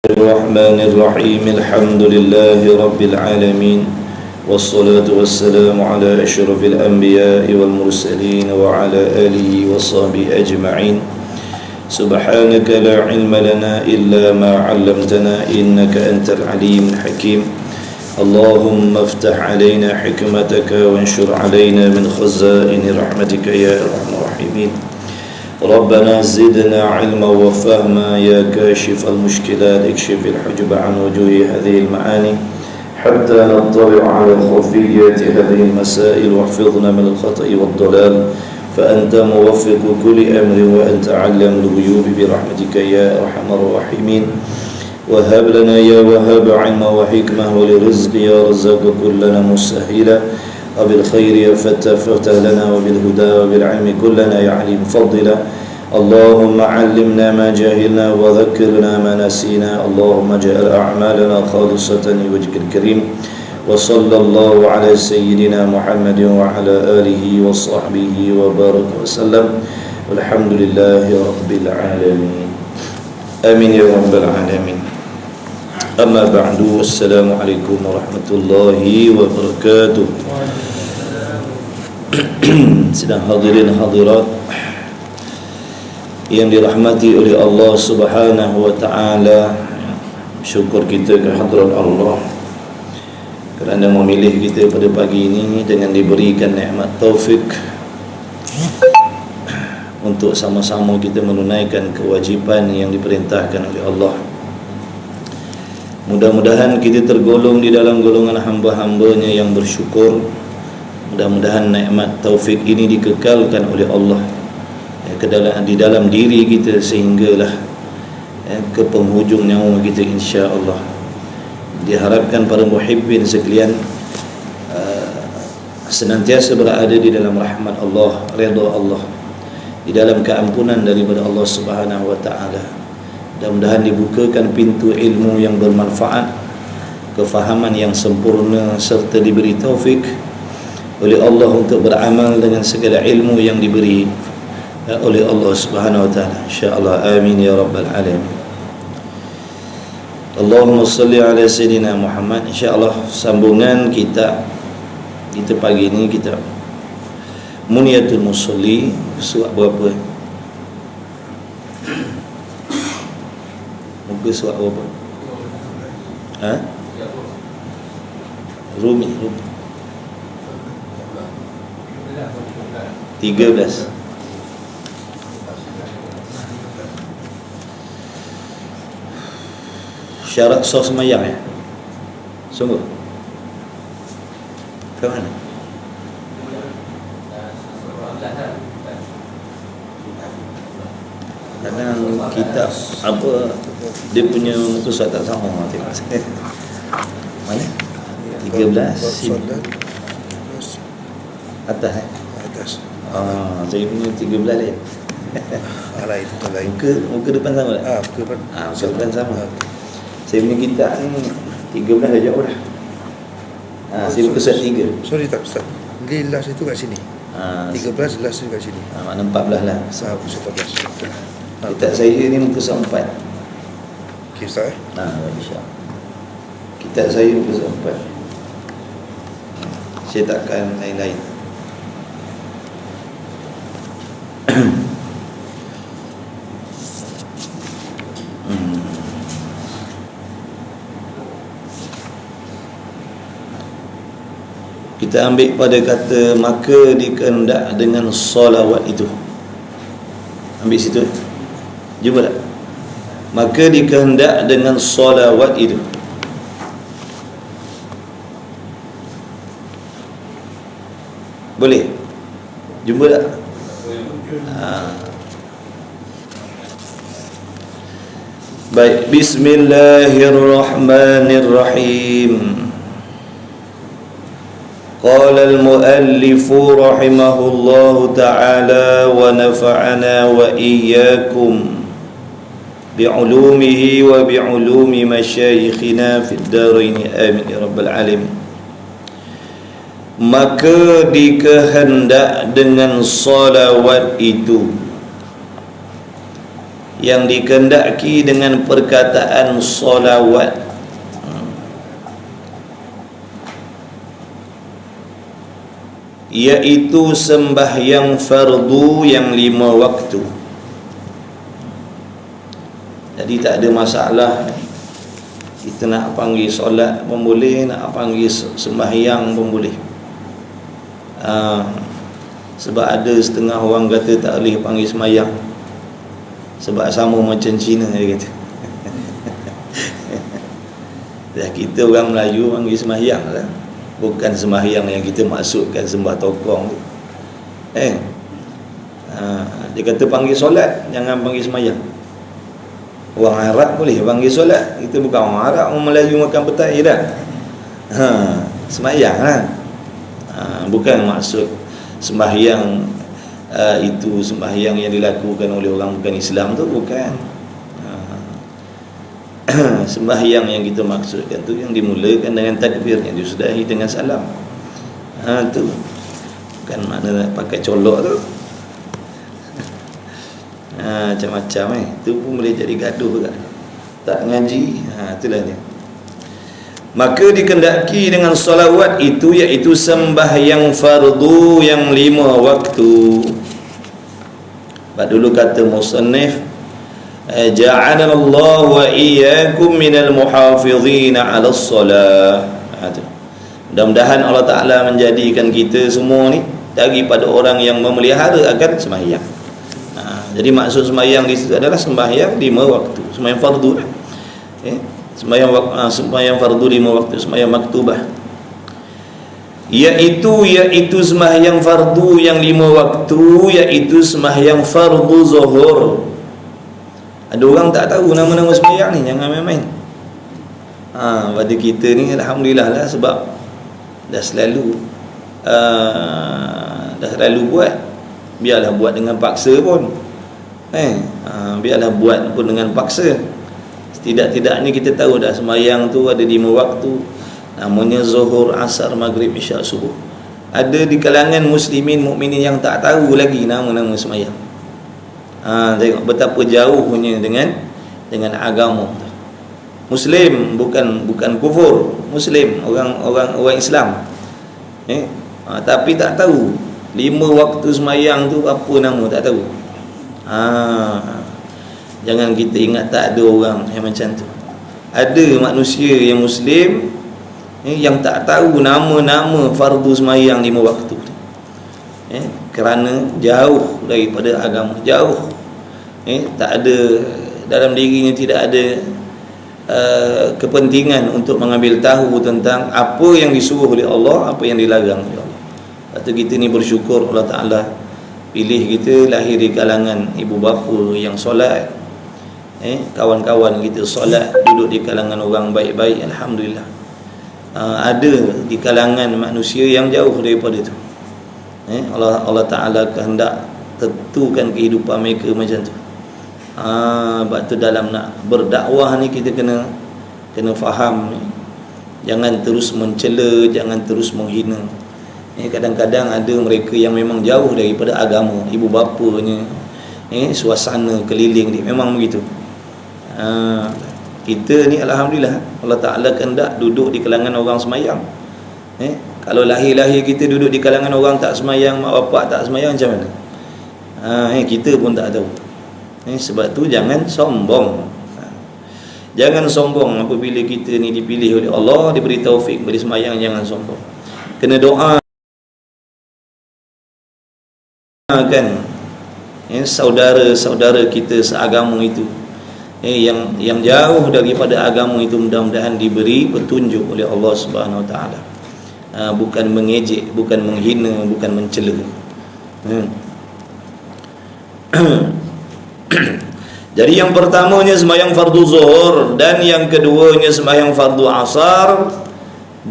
الرحمن الرحيم الحمد لله رب العالمين والصلاة والسلام على أشرف الأنبياء والمرسلين وعلى آله وصحبه أجمعين سبحانك لا علم لنا إلا ما علمتنا إنك أنت العليم الحكيم اللهم افتح علينا حكمتك وانشر علينا من خزائن رحمتك يا أرحم الراحمين ربنا زدنا علما وفهما يا كاشف المشكلات اكشف الحجب عن وجوه هذه المعاني حتى نطلع على خفيات هذه المسائل واحفظنا من الخطأ والضلال فأنت موفق كل أمر وأنت علم الغيوب برحمتك يا أرحم الراحمين وهب لنا يا وهاب علما وحكمة ولرزق يا رزاق كلنا مسهلا وبالخير يا فتح لنا وبالهدى وبالعلم كلنا يا عليم فضلا اللهم علمنا ما جهلنا وذكرنا ما نسينا اللهم اجعل أعمالنا خالصة لوجهك الكريم وصلى الله على سيدنا محمد وعلى آله وصحبه وبارك وسلم والحمد لله رب العالمين آمين يا رب العالمين أما بعد السلام عليكم ورحمة الله وبركاته Sedang hadirin hadirat yang dirahmati oleh Allah Subhanahu wa taala, syukur kita kehadirat Allah kerana memilih kita pada pagi ini dengan diberikan nikmat taufik untuk sama-sama kita menunaikan kewajipan yang diperintahkan oleh Allah. Mudah-mudahan kita tergolong di dalam golongan hamba-hambanya yang bersyukur. Mudah-mudahan nikmat taufik ini dikekalkan oleh Allah di dalam diri kita sehinggalah ke penghujung nyawa kita insya-Allah. Diharapkan para muhibbin sekalian senantiasa berada di dalam rahmat Allah, redha Allah, di dalam keampunan daripada Allah Subhanahu wa taala. Mudah-mudahan dibukakan pintu ilmu yang bermanfaat, kefahaman yang sempurna serta diberi taufik oleh Allah untuk beramal dengan segala ilmu yang diberi oleh Allah Subhanahu wa taala. Insya-Allah amin ya rabbal alamin. Allahumma salli ala sayidina Muhammad. Insya-Allah sambungan kita pagi ini kita Muniyatul Musalli surat berapa? Muka surat berapa? Rumi 13. Syarat sah sembahyang ya? Sungguh? Ke mana? Kadang kitab apa dia punya muka surat tak sama tengok. Mana? 13 atas atas. Saya punya 13 lain. Muka depan sama tak? Muka depan sama. Saya punya kitab ni 13 dah jauh dah. Saya buka surat 3. Sorry tak Ustaz. Dia last itu kat sini. 13 last itu kat sini. Makna 14 lah. 14. Kitab saya ni muka surat 4. Okey Ustaz insya-Allah. Kitab saya muka surat 4. Saya takkan lain-lain. Kita ambil pada kata maka dikehendak dengan solawat itu. Ambil situ. Jumpa tak? Maka dikehendak dengan solawat itu. Boleh? Jumpa tak? Baik, bismillahirrahmanirrahim. قال المؤلف رحمه الله تعالى ونفعنا وإياكم بعلومه وبعلوم مشايخنا في الدارين آمين يا رب العالمين. Maka dikehendak dengan salawat itu yang dikehendaki dengan perkataan solawat. Iaitu sembahyang fardu yang 5 waktu. Jadi tak ada masalah kita nak panggil solat pun boleh, nak panggil sembahyang pun boleh. Sebab ada setengah orang kata tak boleh panggil sembahyang sebab sama macam Cina, dia kata. Kita orang Melayu panggil sembahyang lah, bukan sembahyang yang kita maksudkan sembah tokong tu. Dia kata panggil solat, jangan panggil sembahyang. Orang Arab boleh panggil solat, kita bukan orang Arab, orang Melayu makan petai dah. Sembahyang lah. Bukan maksud sembahyang itu sembahyang yang dilakukan oleh orang bukan Islam tu, bukan. Sembahyang yang kita maksudkan tu yang dimulakan dengan takbir, yang disudahi dengan salam. Tu bukan makna pakai colok tu. Macam-macam tu pun boleh jadi gaduh juga. Tak ngaji, itulah dia. Maka dikehendaki dengan solawat itu, iaitu sembahyang fardu yang 5 waktu. Sebab dulu kata musannif, ja'alana Allah wa iyyakum minal muhafizin 'ala as-salah. Mudah-mudahan Allah Ta'ala menjadikan kita semua ni daripada orang yang memelihara akan sembahyang. Jadi maksud sembahyang di situ adalah sembahyang 5 waktu, sembahyang fardu. Sembahyang fardu 5 waktu, sembahyang maktubah. Iaitu sembahyang fardu yang 5 waktu, iaitu sembahyang fardu zuhur. Ada orang tak tahu nama-nama sembahyang ni, jangan main-main. Pada kita ni alhamdulillah lah, sebab dah selalu buat. Biarlah buat dengan paksa pun. Biarlah buat pun dengan paksa. Setidak-tidaknya kita tahu dah sembahyang tu ada 5 waktu. Namanya zuhur, asar, maghrib, isyak, subuh. Ada di kalangan muslimin mukminin yang tak tahu lagi nama-nama sembahyang. Tengok betapa jauhnya dengan agama. Muslim bukan kufur, Muslim, orang Islam. Tapi tak tahu 5 waktu sembahyang tu apa nama, tak tahu. Jangan kita ingat tak ada orang yang macam tu. Ada manusia yang Muslim yang tak tahu nama-nama fardu sembahyang 5 waktu. Kerana jauh daripada agama, jauh. Tak ada dalam dirinya, tidak ada kepentingan untuk mengambil tahu tentang apa yang disuruh oleh Allah, apa yang dilarang oleh Allah. Lepas kita ni bersyukur Allah Ta'ala pilih kita lahir di kalangan ibu bapa yang solat, kawan-kawan kita solat, duduk di kalangan orang baik-baik, alhamdulillah. Ada di kalangan manusia yang jauh daripada itu. Allah Ta'ala kehendak tentukan kehidupan mereka macam tu. Sebab tu dalam nak berdakwah ni kita kena faham, jangan terus mencela, jangan terus menghina. Kadang-kadang ada mereka yang memang jauh daripada agama, ibu bapanya, suasana keliling dia memang begitu. Kita ni alhamdulillah Allah Ta'ala kehendak duduk di kalangan orang semayang. Kalau lahir-lahir kita duduk di kalangan orang tak semayang, mak bapak tak semayang, macam mana? Kita pun tak tahu. Sebab tu jangan sombong. Jangan sombong apabila kita ni dipilih oleh Allah, diberi taufik beri semayang, jangan sombong. Kena doa kan saudara-saudara kita seagama itu, yang jauh daripada agama itu, mudah-mudahan diberi petunjuk oleh Allah Subhanahu Wa Taala. Bukan mengejek, bukan menghina, bukan mencela. Jadi yang pertamanya sembahyang fardu zuhur, dan yang keduanya sembahyang fardu asar,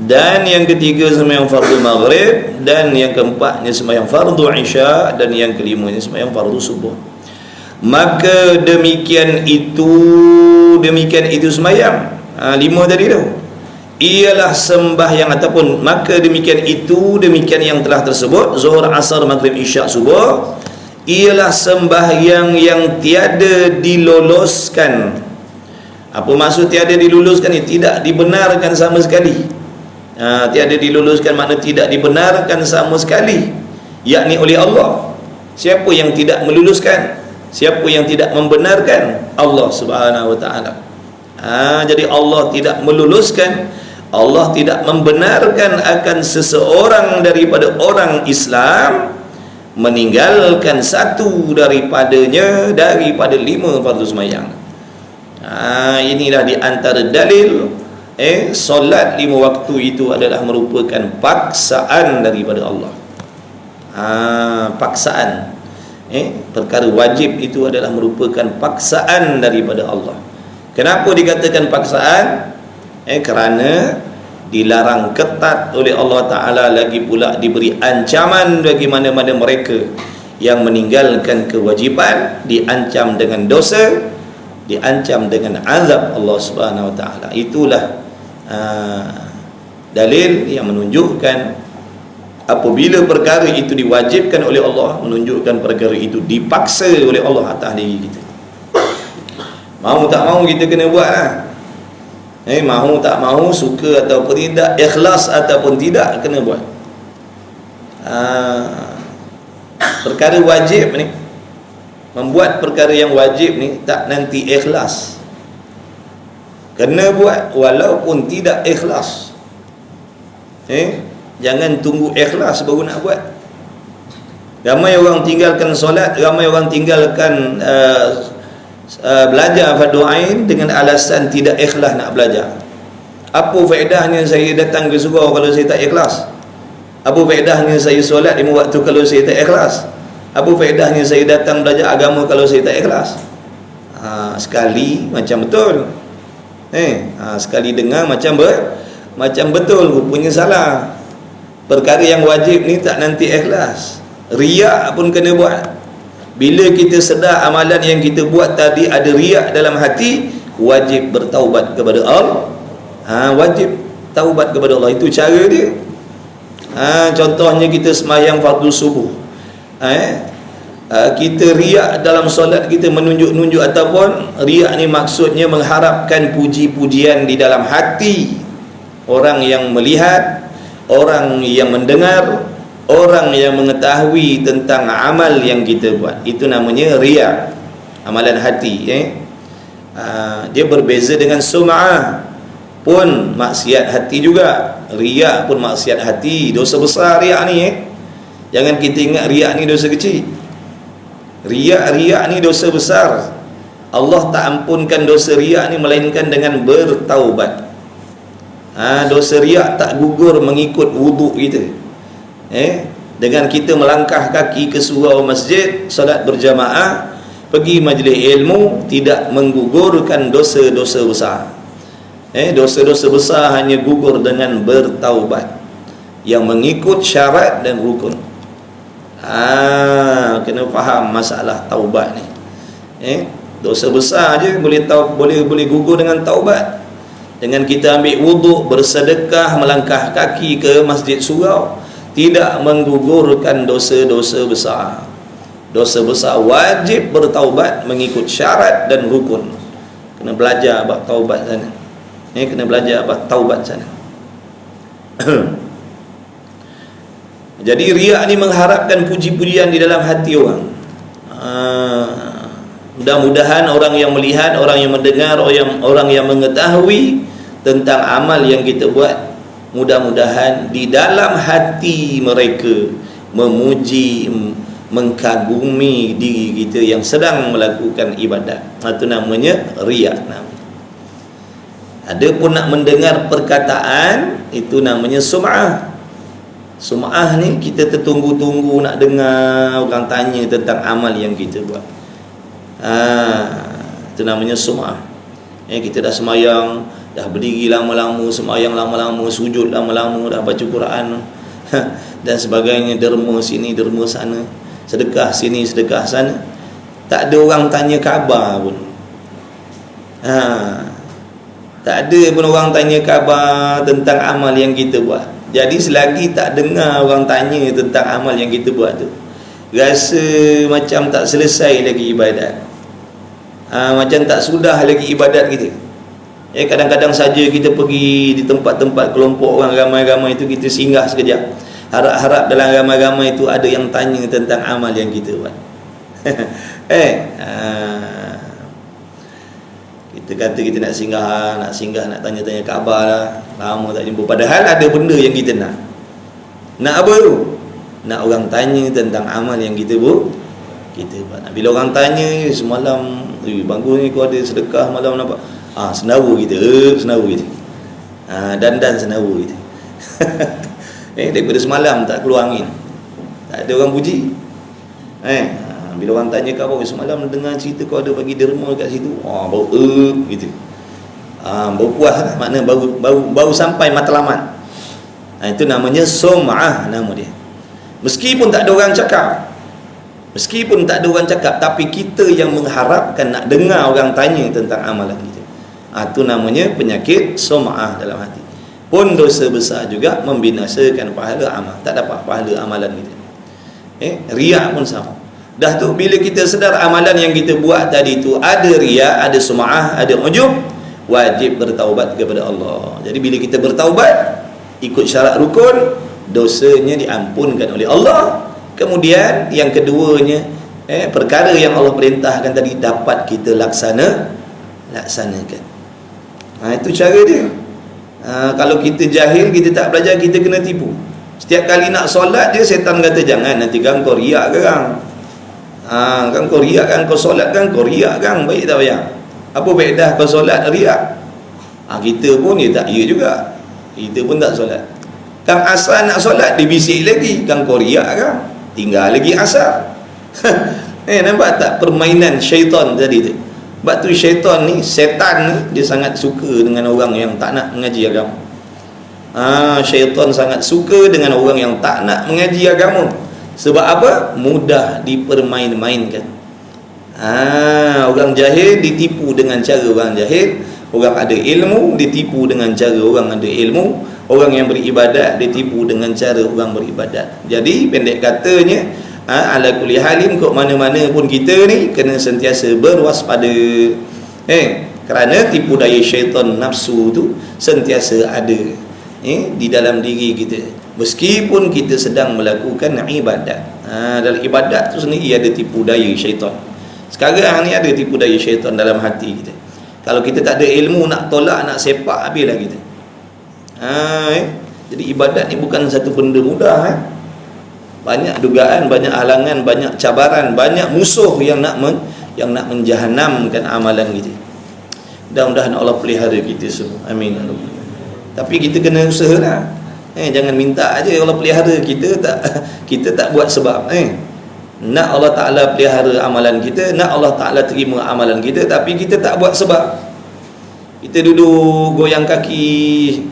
dan yang ketiga sembahyang fardu maghrib, dan yang keempatnya sembahyang fardu isya, dan yang kelimanya sembahyang fardu subuh. Maka demikian itu sembahyang 5 tadi tu ialah sembahyang, ataupun maka demikian yang telah tersebut, zuhur, asar, maghrib, isya, subuh, ialah sembahyang yang tiada diloloskan. Apa maksud tiada diluluskan ni? Tidak dibenarkan sama sekali. Tiada diluluskan makna tidak dibenarkan sama sekali, yakni oleh Allah. Siapa yang tidak meluluskan? Siapa yang tidak membenarkan? Allah Subhanahu wa taala. Jadi Allah tidak meluluskan, Allah tidak membenarkan akan seseorang daripada orang Islam meninggalkan satu daripada 5 fardu sembahyang. Inilah di antara dalil solat 5 waktu itu adalah merupakan paksaan daripada Allah. Paksaan. Perkara wajib itu adalah merupakan paksaan daripada Allah. Kenapa dikatakan paksaan? Kerana dilarang ketat oleh Allah Ta'ala, lagi pula diberi ancaman bagi mana-mana mereka yang meninggalkan kewajiban, diancam dengan dosa, diancam dengan azab Allah Subhanahu Wa Ta'ala. Itulah dalil yang menunjukkan apabila perkara itu diwajibkan oleh Allah, menunjukkan perkara itu dipaksa oleh Allah atas diri kita. Mahu tak mahu kita kena buat lah. Mahu tak mahu, suka ataupun tidak, ikhlas ataupun tidak, kena buat. Perkara wajib ni, membuat perkara yang wajib ni tak nanti ikhlas, kena buat walaupun tidak ikhlas. Jangan tunggu ikhlas baru nak buat. Ramai orang tinggalkan solat, ramai orang tinggalkan belajar fardu ain dengan alasan tidak ikhlas nak belajar. Apa faedahnya saya datang ke surau kalau saya tak ikhlas? Apa faedahnya saya solat 5 waktu kalau saya tak ikhlas? Apa faedahnya saya datang belajar agama kalau saya tak ikhlas? Sekali macam betul, sekali dengar macam betul, rupanya salah. Perkara yang wajib ni tak nanti ikhlas. Riak pun kena buat. Bila kita sedar amalan yang kita buat tadi ada riak dalam hati, wajib bertaubat kepada Allah. Wajib taubat kepada Allah. Itu cara dia. Contohnya kita sembahyang fardu subuh, kita riak dalam solat kita, menunjuk-nunjuk, ataupun riak ni maksudnya mengharapkan puji-pujian di dalam hati orang yang melihat, orang yang mendengar, orang yang mengetahui tentang amal yang kita buat. Itu namanya riya, amalan hati. Dia berbeza dengan sum'ah, pun maksiat hati juga. Riya pun maksiat hati, dosa besar riya ni. Jangan kita ingat riya ni dosa kecil. Riya ni dosa besar. Allah tak ampunkan dosa riya ni melainkan dengan bertaubat. Dosa riya tak gugur mengikut wuduk kita. Dengan kita melangkah kaki ke surau masjid, solat berjamaah, pergi majlis ilmu, tidak menggugurkan dosa-dosa besar. Dosa-dosa besar hanya gugur dengan bertaubat yang mengikut syarat dan rukun. Kena faham masalah taubat ni. Dosa besar je boleh gugur dengan taubat. Dengan kita ambil wuduk, bersedekah, melangkah kaki ke masjid surau, tidak menggugurkan dosa-dosa besar. Dosa besar wajib bertaubat mengikut syarat dan rukun. Kena belajar bab taubat sana. Kena belajar bab taubat sana. Jadi riak ni mengharapkan puji-pujian di dalam hati orang. Mudah-mudahan orang yang melihat, orang yang mendengar, orang yang mengetahui tentang amal yang kita buat, mudah-mudahan di dalam hati mereka memuji, mengkagumi diri kita yang sedang melakukan ibadat. Itu namanya riak. Ada pun nak mendengar perkataan, itu namanya sum'ah. Sum'ah ni kita tertunggu-tunggu nak dengar orang tanya tentang amal yang kita buat. Itu namanya sum'ah. Kita dah semayang, dah berdiri lama-lama, semayang lama-lama, sujud lama-lama, dah baca Quran dan sebagainya, derma sini, derma sana, sedekah sini, sedekah sana, tak ada orang tanya khabar pun. Tak ada pun orang tanya khabar tentang amal yang kita buat. Jadi selagi tak dengar orang tanya tentang amal yang kita buat tu, rasa macam tak selesai lagi ibadat, macam tak sudah lagi ibadat kita. Kadang-kadang saja kita pergi di tempat-tempat kelompok orang ramai-ramai itu, kita singgah sekejap, harap-harap dalam ramai-ramai itu ada yang tanya tentang amal yang kita buat. Kita kata kita nak singgah nak tanya-tanya khabar lah, lama tak jumpa, padahal ada benda yang kita nak apa tu? Nak orang tanya tentang amal yang kita buat. Bila orang tanya semalam, bagus ni kau ada sedekah malam nampak, senaru kita, dandan senaru kita. Daripada semalam tak keluar angin, tak ada orang puji. Bila orang tanya kau, semalam dengar cerita kau ada bagi derma kat situ, bau gitu, bau puas lah, makna baru sampai matlamat. Itu namanya sum'ah, nama dia. Meskipun tak ada orang cakap, tapi kita yang mengharapkan nak dengar orang tanya tentang amalan kita. Itu namanya penyakit sum'ah dalam hati. Pun dosa besar juga, membinasakan pahala amal, tak dapat pahala amalan kita. Riak pun sama. Dah tu bila kita sedar amalan yang kita buat tadi tu ada riak, ada sum'ah, ada ujub, wajib bertaubat kepada Allah. Jadi bila kita bertaubat, ikut syarat rukun, dosanya diampunkan oleh Allah. Kemudian yang keduanya, perkara yang Allah perintahkan tadi dapat kita laksanakan. Itu cara dia. Kalau kita jahil, kita tak belajar, kita kena tipu. Setiap kali nak solat je, setan kata jangan, nanti kan kau riak ke kan? Kan kau riak kan, kau solat kan, kau riak kan, baik tak payah. Apa faedah kau solat riak? Kita pun tak ya juga, kita pun tak solat. Kan asal nak solat, dia bisik lagi, kan kau riak kan, tinggal lagi asal. Nampak tak permainan syaitan tadi tu? Sebab tu syaitan ni, setan ni, dia sangat suka dengan orang yang tak nak mengaji agama. Syaitan sangat suka dengan orang yang tak nak mengaji agama. Sebab apa? Mudah dipermain-mainkan. Orang jahil ditipu dengan cara orang jahil, orang ada ilmu ditipu dengan cara orang ada ilmu, orang yang beribadat ditipu dengan cara orang beribadat. Jadi pendek katanya, ala kulli halim, kok mana-mana pun kita ni kena sentiasa berwaspada. Kerana tipu daya syaitan nafsu tu sentiasa ada di dalam diri kita, meskipun kita sedang melakukan ibadat. Dalam ibadat tu sendiri ada tipu daya syaitan. Sekarang ni ada tipu daya syaitan dalam hati kita. Kalau kita tak ada ilmu, nak tolak, nak sepak, habislah kita. Jadi ibadat ni bukan satu benda mudah. Banyak dugaan, banyak halangan, banyak cabaran, banyak musuh yang nak menjahanamkan amalan kita. Mudah-mudahan Allah pelihara kita semua. Amin. Tapi kita kena usaha lah. Jangan minta aja Allah pelihara, kita tak buat sebab. Nak Allah Ta'ala pelihara amalan kita, nak Allah Ta'ala terima amalan kita, tapi kita tak buat sebab. Kita duduk goyang kaki,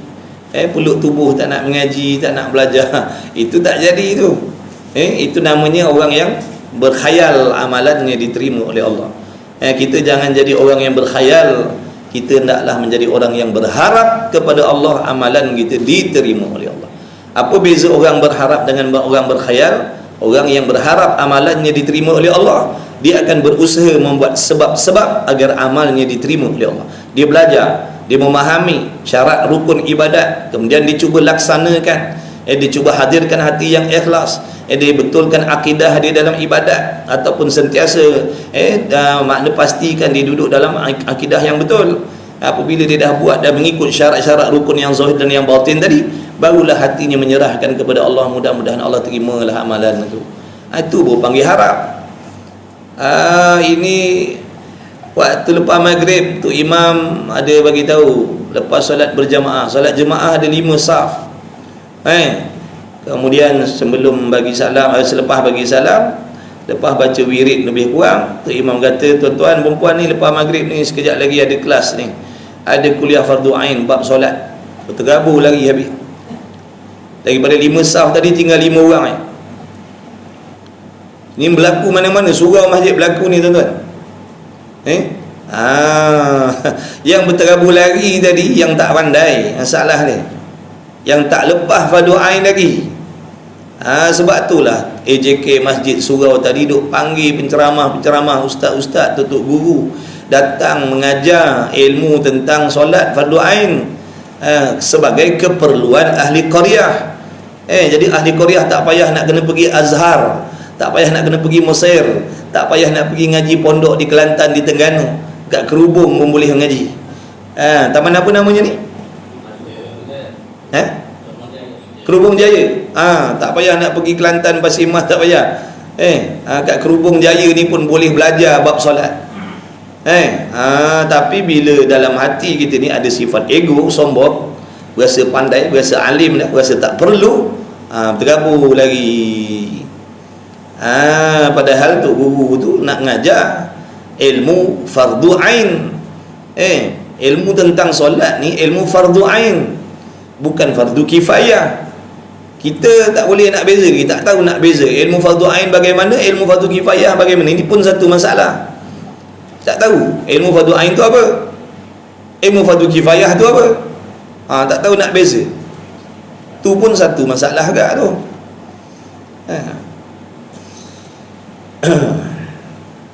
peluk tubuh, tak nak mengaji, tak nak belajar. Itu tak jadi tu. Itu namanya orang yang berkhayal amalannya diterima oleh Allah. Kita jangan jadi orang yang berkhayal. Kita hendaklah menjadi orang yang berharap kepada Allah, amalan kita diterima oleh Allah. Apa beza orang berharap dengan orang berkhayal? Orang yang berharap amalannya diterima oleh Allah, dia akan berusaha membuat sebab-sebab agar amalnya diterima oleh Allah. Dia belajar, dia memahami syarat rukun ibadat, kemudian dia cuba laksanakan, dia cuba hadirkan hati yang ikhlas, dia betulkan akidah dia dalam ibadat, ataupun sentiasa makna pastikan dia duduk dalam akidah yang betul. Apabila dia dah buat dan mengikut syarat-syarat rukun yang zahir dan yang batin tadi, barulah hatinya menyerahkan kepada Allah. Mudah-mudahan Allah terimalah amalan itu. Itu baru panggil harap. Ini waktu lepas maghrib tu imam ada bagi tahu, lepas solat berjamaah, solat jemaah ada 5 saf. Kemudian sebelum bagi salam, selepas bagi salam, lepas baca wirid lebih kurang, tu imam kata, tuan-tuan perempuan ni lepas maghrib ni sekejap lagi ada kelas ni, ada kuliah fardu ain bab solat, berterabur lagi habis. Daripada 5 saf tadi tinggal 5 orang. Ni berlaku mana-mana, surau masjid berlaku ni tuan-tuan. Yang berterabur lagi tadi, yang tak pandai, yang salah ni, yang tak lepas fardu ain lagi, Sebab itulah AJK Masjid Surau tadi duk panggil penceramah-penceramah, ustaz-ustaz, tutup guru datang mengajar ilmu tentang solat fardu ain sebagai keperluan ahli qaryah. Jadi ahli qaryah tak payah nak kena pergi Azhar, tak payah nak kena pergi Mesir, tak payah nak pergi ngaji pondok di Kelantan, di Terengganu, kat Kerubung pun boleh ngaji. Taman apa namanya ni? Kerubung Jaya. Tak payah nak pergi Kelantan, Pasir Mas, tak payah. Kat Kerubung Jaya ni pun boleh belajar bab solat. Tapi bila dalam hati kita ni ada sifat ego, sombong, berasa pandai, berasa alim dah, berasa tak perlu, tergabur lagi. Padahal tu guru tu nak ngajar ilmu fardu ain. Ilmu tentang solat ni ilmu fardu ain, bukan fardu kifayah. Kita tak boleh nak beza, kita tak tahu nak beza ilmu fardu ain bagaimana, ilmu fardu kifayah bagaimana. Ini pun satu masalah. Tak tahu ilmu fardu ain tu apa, ilmu fardu kifayah tu apa. Tak tahu nak beza. Tu pun satu masalah agak tu.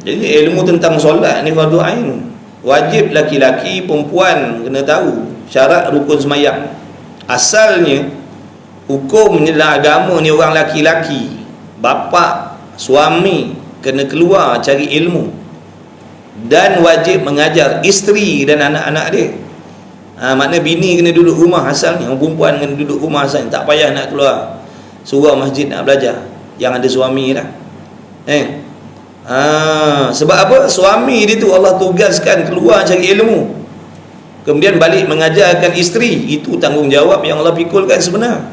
Jadi ilmu tentang solat ni fardu ain, wajib laki-laki perempuan kena tahu syarat rukun semayang. Asalnya hukumnya dalam agama ni orang laki-laki, bapa, suami kena keluar cari ilmu dan wajib mengajar isteri dan anak-anak dia. Makna bini kena duduk rumah asalnya, orang perempuan kena duduk rumah asalnya, tak payah nak keluar surau masjid nak belajar yang ada suami dah. Sebab apa? Suami dia tu Allah tugaskan keluar cari ilmu, kemudian balik mengajarkan isteri. Itu tanggungjawab yang Allah pikulkan sebenar,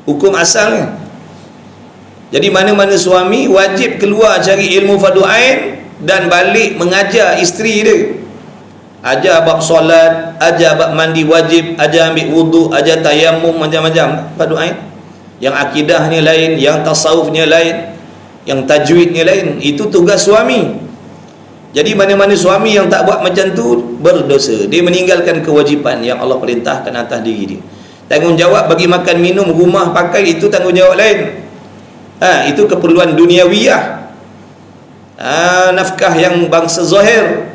hukum asalnya. Jadi mana-mana suami wajib keluar cari ilmu fardu ain dan balik mengajar isteri dia. Ajar bab solat, ajar bab mandi wajib, ajar ambil wuduk, ajar tayammum, macam-macam fardu ain. Yang akidahnya lain, yang tasawufnya lain, yang tajwidnya lain. Itu tugas suami. Jadi mana-mana suami yang tak buat macam tu berdosa. Dia meninggalkan kewajipan yang Allah perintahkan atas diri dia. Tanggungjawab bagi makan, minum, rumah, pakai, itu tanggungjawab lain. Itu keperluan duniawiyah. Nafkah yang bangsa zahir,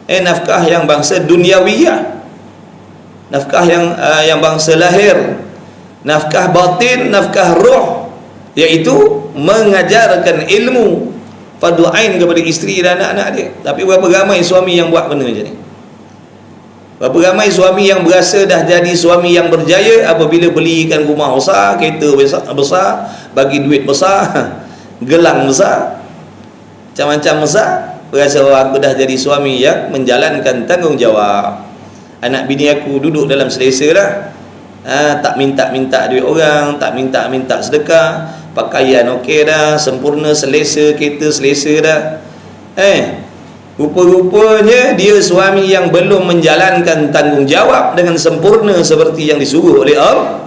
nafkah yang bangsa duniawiyah, nafkah yang bangsa lahir, nafkah batin, nafkah roh, iaitu mengajarkan ilmu fardu ain kepada isteri dan anak-anak dia. Tapi berapa ramai suami yang buat benda macam ni? Berapa ramai suami yang berasa dah jadi suami yang berjaya apabila belikan rumah besar, kereta besar, bagi duit besar, gelang besar, macam-macam besar, berasa aku dah jadi suami yang menjalankan tanggungjawab. Anak bini aku duduk dalam selesa dah, tak minta-minta duit orang, tak minta-minta sedekah, pakaian okey dah, sempurna, selesa, kereta selesa dah. Rupa-rupanya dia suami yang belum menjalankan tanggungjawab dengan sempurna seperti yang disuruh oleh Allah.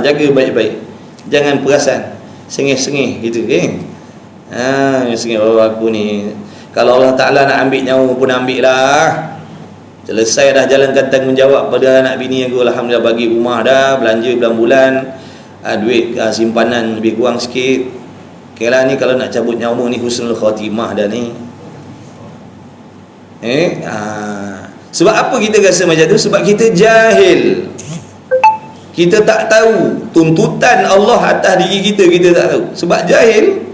Jaga baik-baik, jangan perasan sengih-sengih gitu. Sengih, aku ni kalau Allah Ta'ala nak ambil nyawa pun ambil lah. Selesai dah jalankan tanggungjawab pada anak bini aku, alhamdulillah, bagi rumah dah, belanja bulan-bulan, duit simpanan lebih kurang sikit. Kira ni kalau nak cabut nyawa ni husnul khatimah dah ni. Sebab apa kita rasa macam tu? Sebab kita jahil. Kita tak tahu tuntutan Allah atas diri kita, kita tak tahu. Sebab jahil,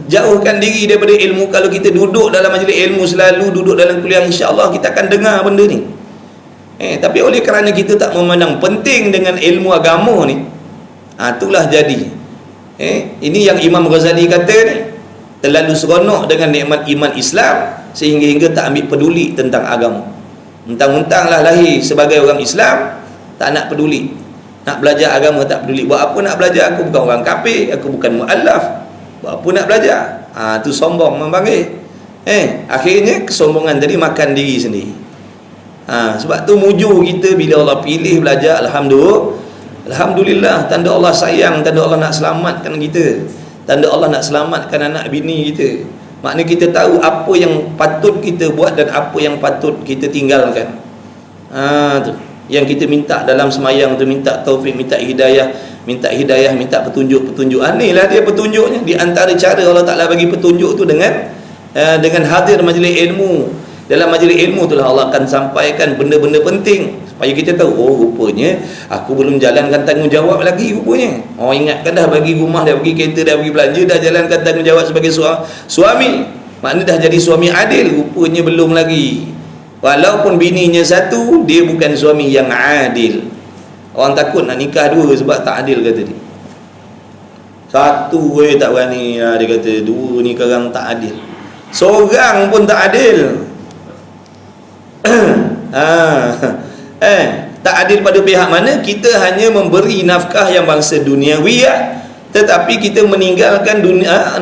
jauhkan diri daripada ilmu. Kalau kita duduk dalam majlis ilmu selalu, duduk dalam kuliah, insya-Allah kita akan dengar benda ni. Tapi oleh kerana kita tak memandang penting dengan ilmu agama ni, itulah jadi. Ini yang Imam Ghazali kata ni, terlalu seronok dengan nikmat iman Islam sehingga tak ambil peduli tentang agama. Mentang-mentanglah lahir sebagai orang Islam, tak nak peduli. Nak belajar agama tak peduli. Buat apa nak belajar? Aku bukan orang kafir, aku bukan mu'allaf. Buat apa nak belajar? Tu sombong mempanggil. Akhirnya kesombongan tadi makan diri sendiri. Sebab tu mujur kita bila Allah pilih belajar, Alhamdulillah, tanda Allah sayang, tanda Allah nak selamatkan kita, tanda Allah nak selamatkan anak bini kita. Maknanya kita tahu apa yang patut kita buat dan apa yang patut kita tinggalkan. Tu. yang kita minta dalam semayang tu, minta taufik, minta hidayah, minta petunjuk. Inilah dia petunjuknya. Di antara cara Allah Ta'ala bagi petunjuk tu dengan hadir majlis ilmu. Dalam majlis ilmu itulah Allah akan sampaikan benda-benda penting supaya kita tahu, oh rupanya aku belum jalankan tanggungjawab lagi rupanya. Oh ingatkan dah bagi rumah, dah bagi kereta, dah bagi belanja, dah jalankan tanggungjawab sebagai suami. Maknanya dah jadi suami adil, rupanya belum lagi. Walaupun bininya satu, dia bukan suami yang adil. Orang takut nak nikah dua sebab tak adil kata dia. Satu tak berani lah, dia kata dua ni sekarang tak adil. Seorang pun tak adil. Tak adil pada pihak mana? Kita hanya memberi nafkah yang bangsa duniawiyah, tetapi kita meninggalkan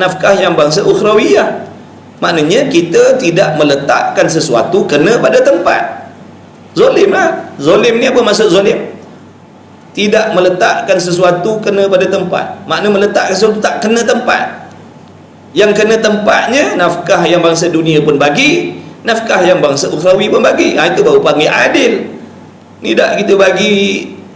nafkah yang bangsa ukhrawiyah. Maknanya kita tidak meletakkan sesuatu kena pada tempat. Zolim lah. Zolim ni apa maksud zolim? Tidak meletakkan sesuatu kena pada tempat. Makna meletakkan sesuatu tak kena tempat. Yang kena tempatnya, nafkah yang bangsa dunia pun bagi, nafkah yang bangsa ukhrawi pun bagi. Itu baru panggil adil. Ni tak kita bagi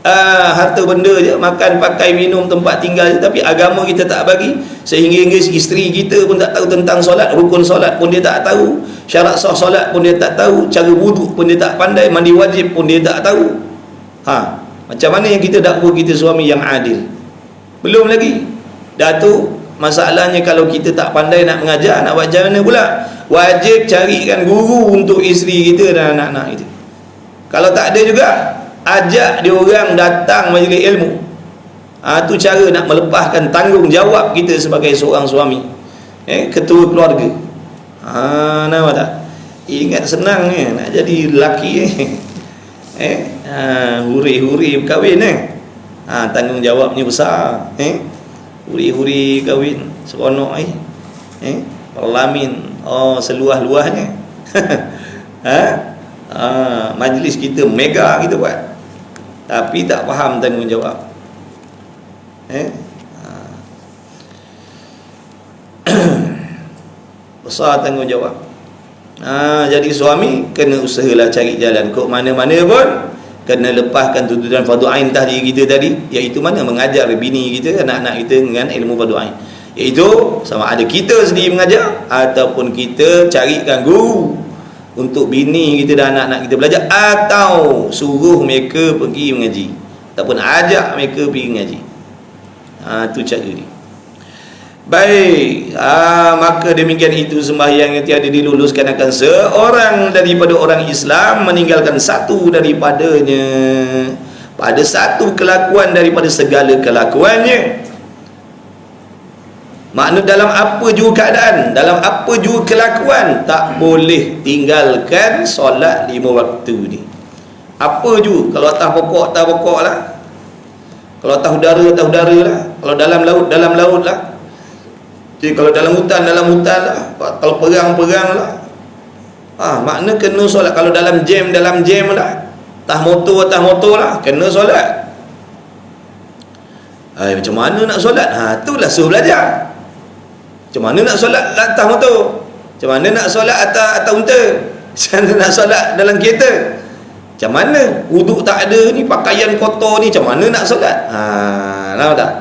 harta benda je, makan, pakai, minum, tempat tinggal je, tapi agama kita tak bagi. Sehingga isteri kita pun tak tahu tentang solat, rukun solat pun dia tak tahu, syarat sah solat pun dia tak tahu, cara wuduk pun dia tak pandai, mandi wajib pun dia tak tahu. Macam mana yang kita dakwa kita suami yang adil? Belum lagi. Dah tu masalahnya, kalau kita tak pandai nak mengajar, nak buat macam mana pula? Wajib carikan guru untuk isteri kita dan anak-anak kita. Kalau tak ada juga, ajak dia orang datang majlis ilmu. Tu cara nak melepaskan tanggungjawab kita sebagai seorang suami, ketua keluarga. Nampak tak? Ingat senang nak jadi lelaki. Huri-huri kahwin. Tanggungjawabnya besar. Huri-huri kahwin seronok. Parlamen seluah-luahnya. Majlis kita mega kita buat, tapi tak faham tanggungjawab. Besar tanggungjawab. Jadi suami kena usahalah cari jalan kok mana-mana pun kena lepaskan tuntutan fardu ain tadi kita tadi, iaitu mana mengajar bini kita, anak-anak kita dengan ilmu fardu ain, iaitu sama ada kita sendiri mengajar ataupun kita carikan guru untuk bini kita dan anak-anak kita belajar, atau suruh mereka pergi mengaji ataupun ajak mereka pergi mengaji. Itu cara dia. Baik, maka demikian itu sembahyang yang tiada diluluskan akan seorang daripada orang Islam meninggalkan satu daripadanya pada satu kelakuan daripada segala kelakuannya. Makna dalam apa juga keadaan, dalam apa juga kelakuan, tak boleh tinggalkan solat 5 waktu ni. Apa juga, kalau atas pokok lah, kalau atas udara lah, kalau dalam laut lah. Jadi kalau dalam hutan lah, kalau perang lah. Makna kena solat. Kalau dalam jam lah, atas motor lah, kena solat. Macam mana nak solat? Itulah suruh belajar. Macam mana nak solat atas motor? Macam mana nak solat atas unta? Macam mana nak solat dalam kereta? Macam mana? Wuduk tak ada ni, pakaian kotor ni, macam mana nak solat? Nampak tak?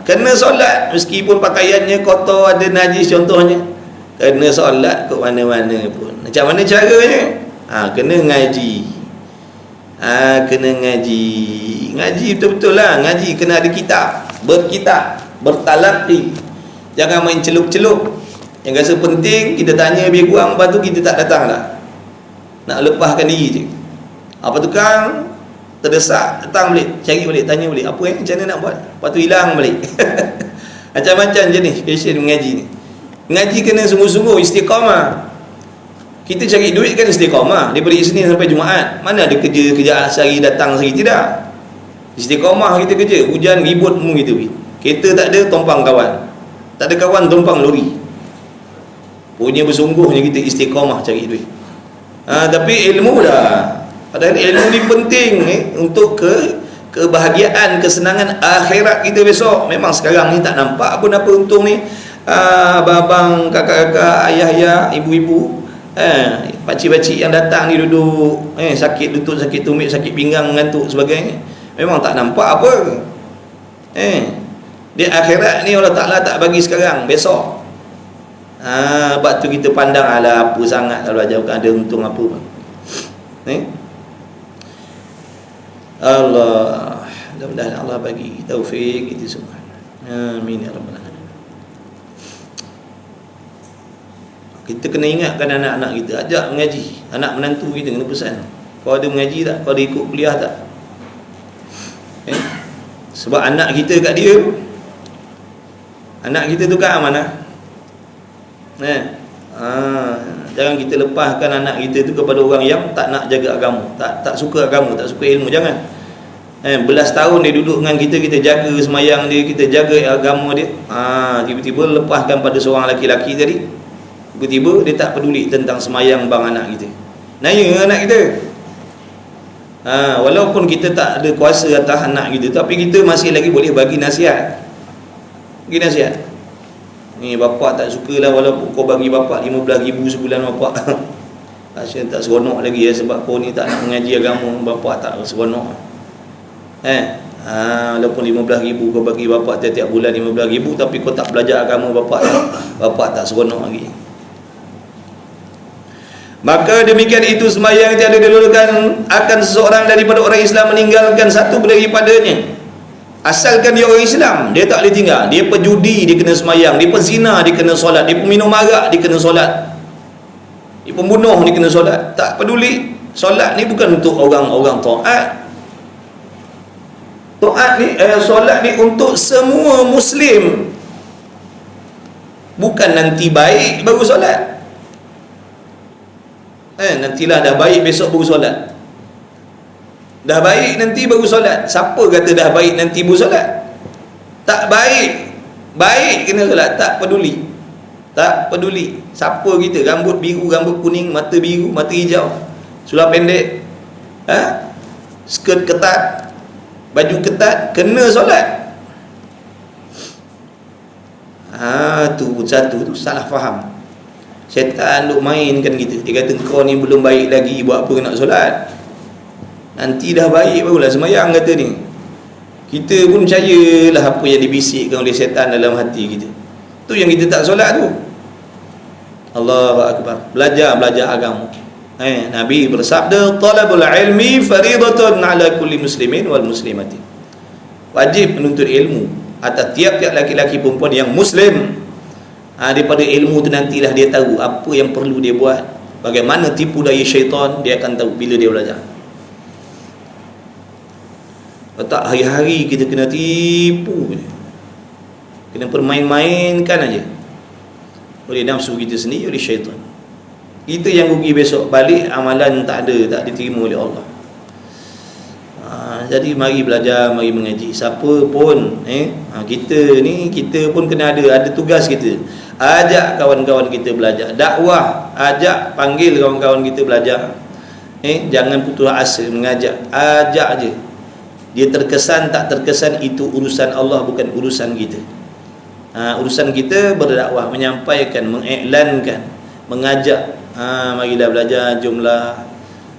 Kena solat meskipun pakaiannya kotor, ada najis contohnya. Kena solat ke mana-mana pun. Macam mana caranya? Kena ngaji. Kena ngaji. Ngaji betul-betul lah. Ngaji kena ada kitab, berkitab, bertalaqi. Jangan main celup-celup. Yang rasa penting kita tanya lebih kurang, lepas tu kita tak datang dah. Nak lepaskan diri je. Apa tukang terdesak, datang balik, cari balik, tanya balik, apa macam mana nak buat, lepas tu hilang balik. Macam-macam jenis passion mengaji ni. Mengaji kena sungguh-sungguh, istiqamah. Kita cari duit kan istiqamah, daripada Isnin sampai Jumaat. Mana ada kerja sehari datang sehari, tidak. Istiqamah kita kerja, hujan ribut pun kita pergi. Kereta tak ada, tumpang kawan. Tak ada kawan, tumpang lori. Punya bersungguhnya kita istiqamah cari duit. Tapi ilmu dah. Padahal ilmu ni penting untuk kebahagiaan, kesenangan akhirat kita besok. Memang sekarang ni tak nampak pun apa untung ni. Abang-abang, kakak-kakak, ayah-ayah, ibu-ibu Pakcik-pakcik yang datang ni duduk sakit lutut, sakit tumit, sakit pinggang, ngantuk sebagainya, memang tak nampak apa. Di akhirat ni Allah Ta'ala tak bagi sekarang, besok. Sebab tu kita pandang ala apa sangat kalau belajar, bukan ada untung apa pun. Allah, mudah-mudahan Allah bagi taufik itu semua. Amin ya rabbal alamin. Kita kena ingatkan anak-anak kita, ajak mengaji. Anak menantu kita kena pesan, kau ada mengaji tak? Kau ada ikut kuliah tak? Sebab anak kita kat dia, anak kita tu kat amanah. Jangan kita lepaskan anak kita tu kepada orang yang tak nak jaga agama, tak suka agama, tak suka ilmu. Jangan. Belas tahun dia duduk dengan kita, kita jaga semayang dia, kita jaga agama dia. Tiba-tiba lepaskan pada seorang lelaki-lelaki tadi, tiba-tiba dia tak peduli tentang semayang bang anak kita. Naya anak kita. Walaupun kita tak ada kuasa atas anak kita, tapi kita masih lagi boleh bagi nasihat. Bagi nasihat. Ni bapak tak sukalah, walaupun kau bagi bapak 15,000 sebulan bapak asyik tak seronok lagi sebab kau ni tak nak mengaji agama, bapak tak seronok. Walaupun 15,000 kau bagi bapak tiap-tiap bulan 15,000, tapi kau tak belajar agama bapak tak seronok lagi. Maka demikian itu sembahyang tiada dilulukan akan seseorang daripada orang Islam meninggalkan satu daripadanya. Asalkan dia orang Islam, dia tak boleh tinggal. Dia pejudi, dia kena sembahyang. Dia pezina, dia kena solat. Dia peminum arak, dia kena solat. Dia pembunuh, dia kena solat. Tak peduli. Solat ni bukan untuk orang-orang taat. Taat ni, solat ni untuk semua Muslim. Bukan nanti baik baru solat. Nantilah dah baik besok baru solat. Dah baik nanti baru solat. Siapa kata dah baik nanti baru solat? Tak baik, baik kena solat. Tak peduli. Tak peduli siapa kita, rambut biru, rambut kuning, mata biru, mata hijau, seluar pendek, skirt ketat, baju ketat, kena solat. Tu satu tu salah faham. Syaitan duk mainkan kita. Dia kata kau ni belum baik lagi, buat apa nak solat? Nanti dah baik barulah sembahyang, kata ni. Kita pun percayalah apa yang dibisikkan oleh syaitan dalam hati kita. Tu yang kita tak solat tu. Allahu akbar. Belajar agama. Nabi bersabda, talabul ilmi faridatun ala kulli muslimin wal muslimati. Wajib menuntut ilmu atas tiap-tiap laki-laki perempuan yang muslim. Daripada ilmu tu nantilah dia tahu apa yang perlu dia buat, bagaimana tipu daya syaitan, dia akan tahu bila dia belajar. Tak hari-hari kita kena tipu, kena permain-mainkan aja oleh nafsu kita sendiri, oleh syaitan. Kita yang rugi besok, balik amalan tak ada, tak diterima oleh Allah. Jadi mari belajar, mari mengaji. Siapa pun kita ni, kita pun kena ada tugas kita. Ajak kawan-kawan kita belajar, dakwah, ajak, panggil kawan-kawan kita belajar. Jangan putus asa mengajak, ajak aje. Dia terkesan tak terkesan itu urusan Allah, bukan urusan kita. Urusan kita berdakwah, menyampaikan, mengiklankan, mengajak. Marilah belajar, jomlah.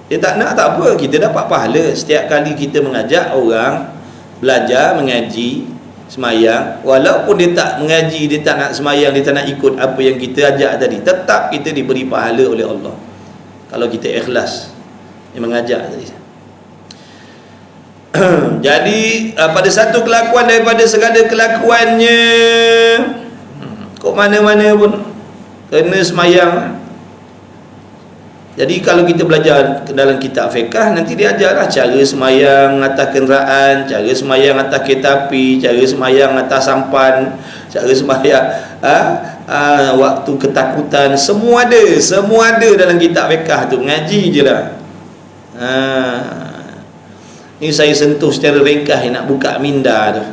Dia tak nak, tak apa, kita dapat pahala setiap kali kita mengajak orang belajar, mengaji, semayang. Walaupun dia tak mengaji, dia tak nak semayang, dia tak nak ikut apa yang kita ajak tadi, tetap kita diberi pahala oleh Allah kalau kita ikhlas dia mengajak tadi. Jadi pada satu kelakuan daripada segala kelakuannya, kok mana-mana pun kena semayang. Jadi kalau kita belajar dalam kitab fiqh, nanti dia ajarlah cara semayang atas kenderaan, cara semayang atas kereta api, cara semayang atas sampan, cara semayang waktu ketakutan, semua ada dalam kitab fiqh tu. Ngaji je lah. Ni saya sentuh secara ringkas, nak buka minda tu.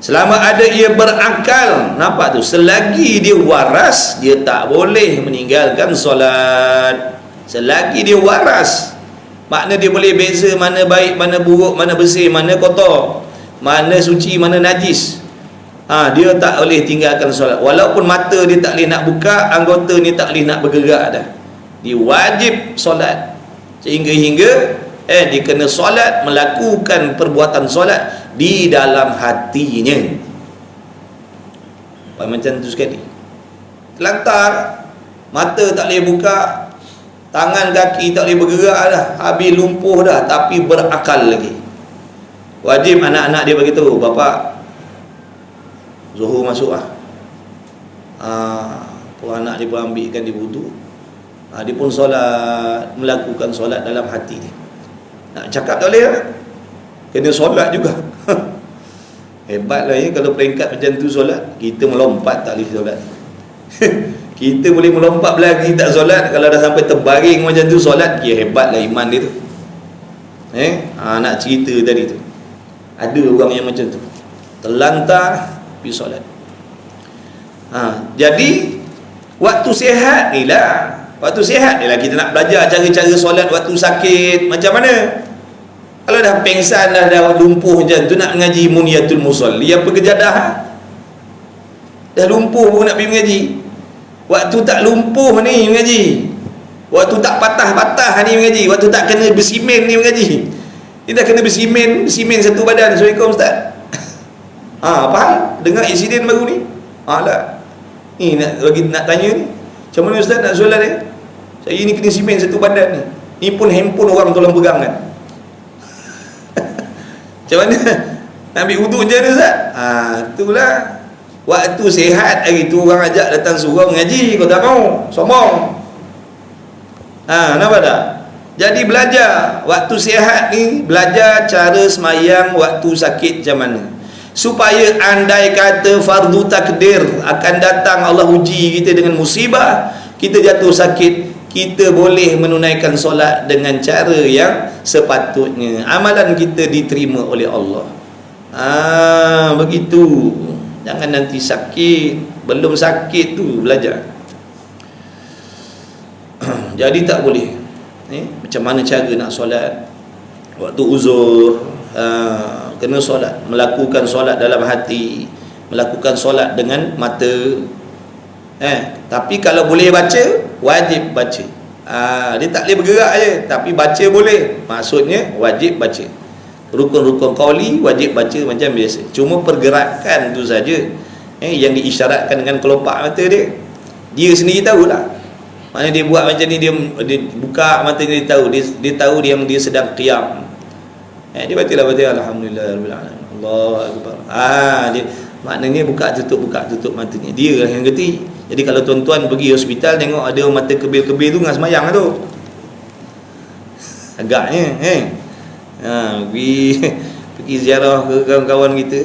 Selama ada ia berakal, nampak tu, selagi dia waras, dia tak boleh meninggalkan solat. Selagi dia waras, makna dia boleh beza mana baik, mana buruk, mana bersih, mana kotor, mana suci, mana najis. Dia tak boleh tinggalkan solat. Walaupun mata dia tak boleh nak buka, anggota ni tak boleh nak bergerak dah. Dia wajib solat. Sehingga dia kena solat, melakukan perbuatan solat di dalam hatinya. Macam tu sekali. Terlantar, mata tak boleh buka, tangan kaki tak boleh bergerak dah, habis lumpuh dah, tapi berakal lagi. Wajib anak-anak dia beritahu, bapa, Zuhur masuk anak dia pun ambilkan dia wudu. Dia pun solat, melakukan solat dalam hati dia. Nak cakap tak boleh lah, kena solat juga. Hebatlah ya, kalau peringkat macam tu solat, kita melompat tak boleh solat. Kita boleh melompat belakang tak solat. Kalau dah sampai terbaring macam tu solat, hebatlah iman dia tu. Nak cerita tadi tu, ada orang yang macam tu, terlantar pergi solat. Jadi waktu sihat ni lah, kita nak belajar cara-cara solat waktu sakit macam mana. Kalau dah pengsan dah lumpuh macam tu, nak mengaji Muniyatul Musalli apa kejadah? Dah lumpuh pun nak pergi mengaji. Waktu tak lumpuh ni mengaji, waktu tak patah-patah ni mengaji, waktu tak kena bersimen ni mengaji. Dia dah kena bersimen satu badan. Assalamualaikum Ustaz. Faham? Dengar insiden baru ni? Lah. Ni nak tanya ni. Macam mana Ustaz nak solat dia? Saya ni kena simen satu badan ni. Ni pun handphone orang tolong pegang kan. Macam mana? Nak ambil wuduk macam mana Ustaz? Itulah. Waktu sihat hari tu orang ajak datang surau mengaji, kau tak mau, sombong. Nampak tak? Jadi belajar waktu sihat ni, belajar cara semayang waktu sakit macam mana, supaya andai kata fardu takdir akan datang, Allah uji kita dengan musibah, kita jatuh sakit, kita boleh menunaikan solat dengan cara yang sepatutnya, amalan kita diterima oleh Allah. Begitu. Jangan nanti sakit, belum sakit tu belajar. Jadi tak boleh. Macam mana cara nak solat waktu uzur? Kena solat, melakukan solat dalam hati, melakukan solat dengan mata. Tapi kalau boleh baca, wajib baca. Dia tak boleh bergerak je, tapi baca boleh. Maksudnya wajib baca. Rukun-rukun qauli wajib baca macam biasa. Cuma pergerakan tu saja yang diisyaratkan dengan kelopak mata dia. Dia sendiri tahulah. Maknanya dia buat macam ni, dia buka mata dia tahu. Dia tahu dia sedang qiyam. Dia bacalah alhamdulillah rabbil alamin. Allahu akbar. Dia maknanya buka tutup matanya. Dia lah yang ngerti. Jadi kalau tuan-tuan pergi hospital tengok ada mata kebil-kebil tu dengan semayang tu. Agaknya pergi ziarah ke kawan-kawan kita,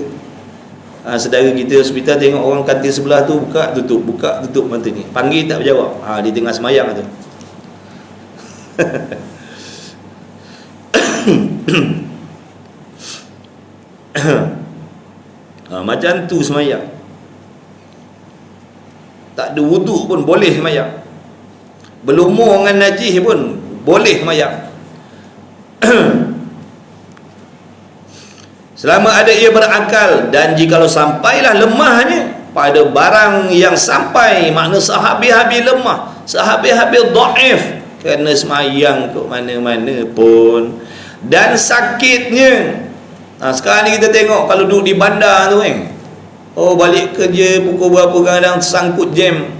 saudara kita hospital, tengok orang katil sebelah tu buka tutup mata ni, panggil tak berjawab, dia tengah semayang tu. Macam tu semayang, tak ada wuduk pun boleh semayang, berlumur dengan najis pun boleh semayang. Selama ada ia berakal, dan jikalau sampailah lemahnya pada barang yang sampai, makna sehabis-habis lemah, sehabis-habis dhaif, kerana semayang ke mana-mana pun, dan sakitnya. Sekarang ni kita tengok kalau duduk di bandar tu balik kerja pukul berapa, kadang tersangkut jam,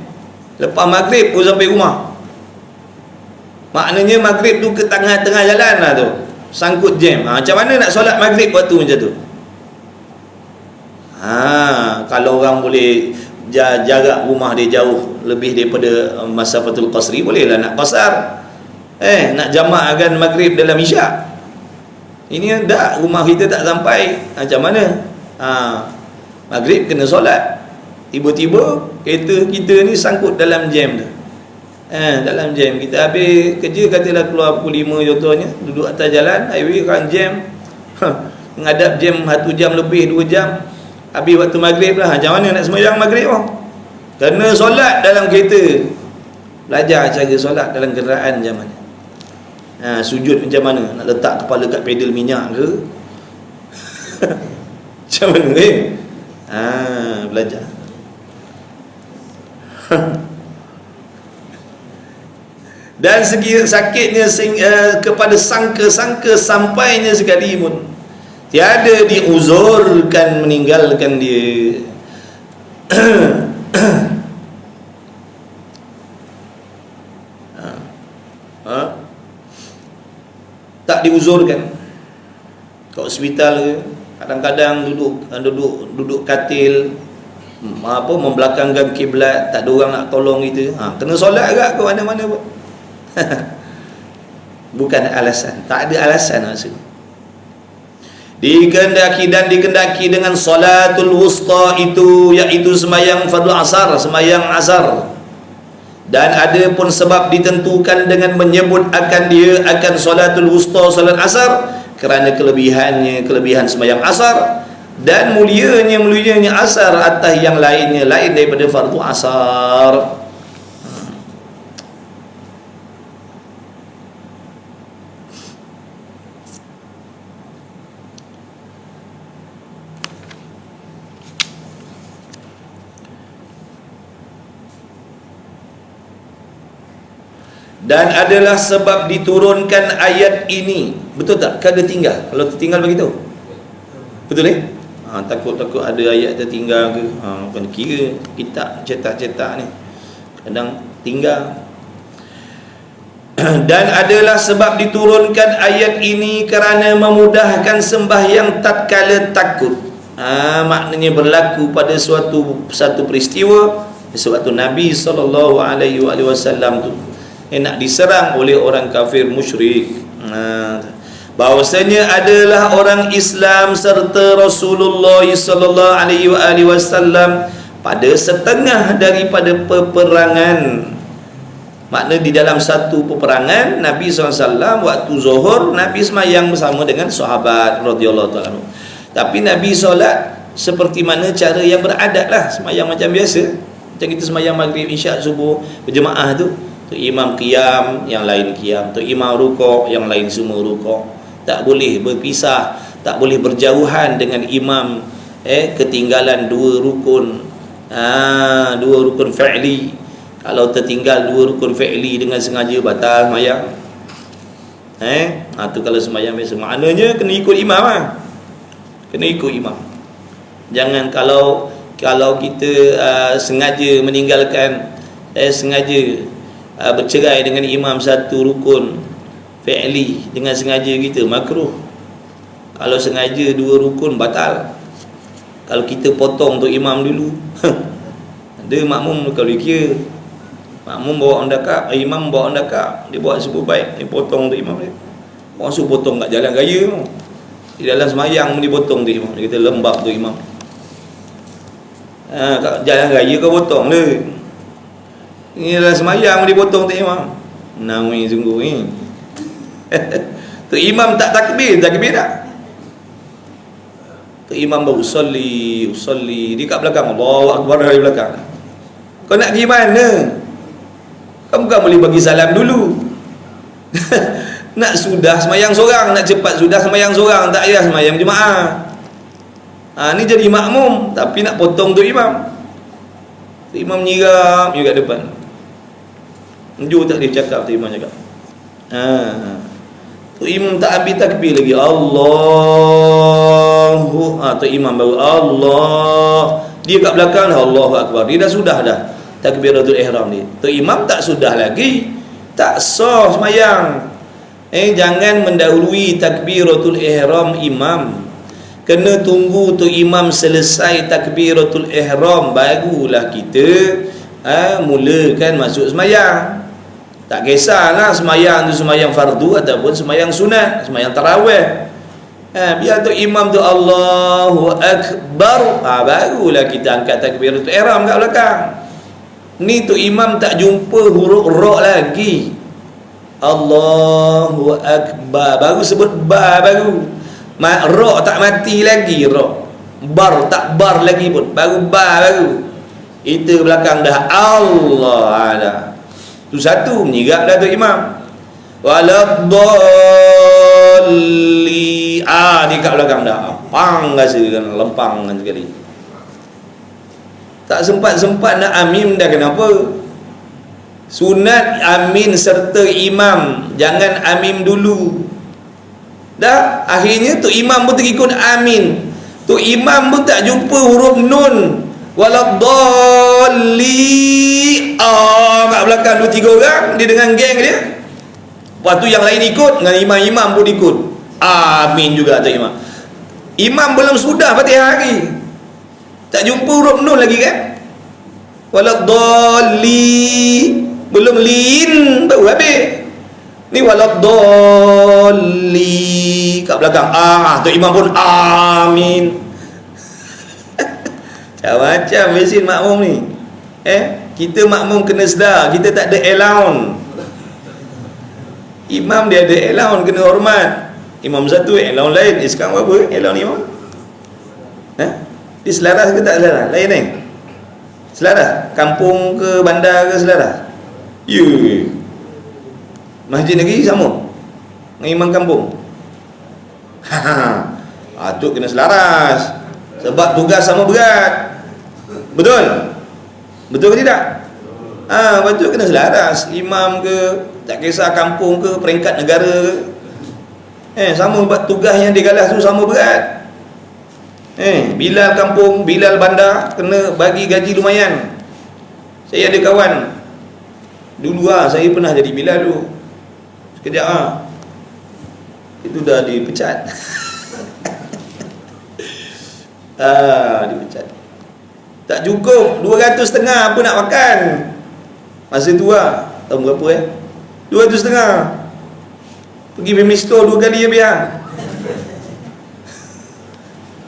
lepas maghrib pun sampai rumah. Maknanya maghrib tu ke tengah-tengah jalan lah tu, sangkut jam. Macam mana nak solat maghrib waktu macam tu? Kalau orang boleh jarak rumah dia jauh lebih daripada masafatul qasri, bolehlah nak qasar. Nak jamakkan maghrib dalam isyak. Ini tak, rumah kita tak sampai, macam mana? Maghrib kena solat, tiba-tiba kereta kita ni sangkut dalam jam tu. Dalam jam, kita habis kerja, katalah keluar pukul 5 contohnya, duduk atas jalan highway kan jam, menghadap jam 1 jam lebih, 2 jam, habis waktu maghrib lah. Macam mana nak sembahyang maghrib? Kena solat dalam kereta. Belajar cara solat dalam kenderaan macam mana. Sujud macam mana, nak letak kepala kat pedal minyak ke? Macam mana Belajar. Dan segi sakitnya kepada sangka-sangka sampainya sekalipun tiada diuzurkan meninggalkan dia. Tak diuzurkan. Kat hospital ke, kadang-kadang duduk katil, membelakangkan kiblat, tak ada orang nak tolong kita. Kena solat agak ke mana-mana pun. Bukan alasan, tak ada alasan maksud. Dikendaki dengan salatul wusta itu, iaitu sembahyang fardu asar, sembahyang asar. Dan ada pun sebab ditentukan dengan menyebut akan dia akan salatul wusta, salat asar, kerana kelebihan sembahyang asar dan mulianya asar atas yang lain daripada fardu asar. Dan adalah sebab diturunkan ayat ini. Betul tak? Kan dia tinggal. Kalau tertinggal begitu, betul takut ada ayat tertinggal ke. Kena kira kitab cetak-cetak ni kadang tinggal. Dan adalah sebab diturunkan ayat ini kerana memudahkan sembahyang tatkala takut. Maknanya berlaku pada satu peristiwa sewaktu Nabi SAW tu nak diserang oleh orang kafir musyrik. Bahwasanya adalah orang Islam serta Rasulullah sallallahu alaihi wasallam pada setengah daripada peperangan. Makna di dalam satu peperangan Nabi SAW waktu zuhur Nabi semayang bersama dengan sahabat radhiyallahu ta'ala. Tapi Nabi solat seperti mana cara yang beradat lah, semayang macam biasa. Macam kita semayang maghrib, isyak, subuh berjemaah tu. Tu imam qiyam, yang lain qiyam. Tu imam rukuk, yang lain semua rukuk. Tak boleh berpisah, tak boleh berjauhan dengan imam. Ketinggalan dua rukun fi'li. Kalau tertinggal dua rukun fi'li dengan sengaja, batal semayang. Tu kalau semayang biasa. Maknanya kena ikut imam lah. Kena ikut imam. Jangan kalau kita sengaja meninggalkan, sengaja bercerai dengan imam satu rukun fi'li dengan sengaja kita, makruh. Kalau sengaja dua rukun, batal. Kalau kita potong tu imam dulu ada makmum, kalau dia kira makmum bawa ondakap, imam bawa ondakap, dia buat subuh baik, dia potong tu imam dia. Orang suruh potong kat jalan raya tu, di dalam semayang dia potong tu imam, dia kata lembab tu imam. Kat jalan raya kau potong dia, ini dalam semayang dia potong tu imam. Nawi sungguh ni. Tu imam tak takbir tak? Tu imam baru usalli dia kat belakang, Allahu Akbar dari belakang. Kau nak pergi mana? Kau bukan boleh bagi salam dulu. Nak sudah semayang seorang, nak cepat sudah semayang seorang, tak payah semayang jemaah. Ni jadi makmum tapi nak potong tu imam. Tu imam nyiram juga depan. Jujur tak dia cakap, tu imam cakap. Tu imam tak ambil takbir lagi. Allahu. Tu imam baru Allah. Dia kat belakang dah Allahu Akbar. Dia dah sudah dah takbiratul ihram ni. Tu imam tak sudah lagi, tak sah semayang. Jangan mendahului takbiratul ihram imam. Kena tunggu tu imam selesai takbiratul ihram, barulah kita mulakan masuk semayang. Tak kisahlah semayang tu semayang fardu ataupun semayang sunat, semayang tarawih. Biar tu imam tu Allahu Akbar, barulah kita angkat takbiratul ihram kat belakang. Ni tu imam tak jumpa huruf ra lagi. Allahu Akbar, baru sebut ba, baru ra tak mati lagi, ra bar tak bar lagi pun, baru ba, baru itu belakang dah Allah ada. Tu satu menyirap dah tu imam. Waladhalli, dia kat belakang dah pang rasa kan, lempang kan sekali. Tak sempat-sempat nak amin dah. Kenapa? Sunat amin serta imam, jangan amin dulu. Dah akhirnya tu imam pun terikut amin, tu imam pun tak jumpa huruf nun, waladdalli kat belakang 2-3 orang dia dengan geng dia. Lepas tu yang lain ikut dengan imam pun ikut amin juga tu imam. Imam belum sudah Fatihah lagi, tak jumpa huruf nun lagi kan, waladdalli belum lin baru habis. Ni waladdalli kat belakang tu imam pun amin. Macam-macam mesin makmum ni. Kita makmum kena sedar, kita tak ada allowance. Imam dia ada allowance, kena hormat. Imam satu allowance lain. Sekarang berapa allowance imam? Dia selaras ke tak selaras? Lain ni. Selaras? Kampung ke bandar ke selaras? Ya. Masjid negeri sama dengan imam kampung. Tu kena selaras, sebab tugas sama berat. Betul? Betul ke tidak? Betul, kena selaras. Imam ke, tak kisah kampung ke, peringkat negara ke, sama, buat tugas yang digalas tu sama berat. Bilal kampung, Bilal bandar kena bagi gaji lumayan. Saya ada kawan dulu saya pernah jadi Bilal dulu. Sekejap itu dah dipecat. Dipecat. Tak cukup 250 apa nak makan masa tu tahun berapa 250. Pergi family store 2 kali ya biar.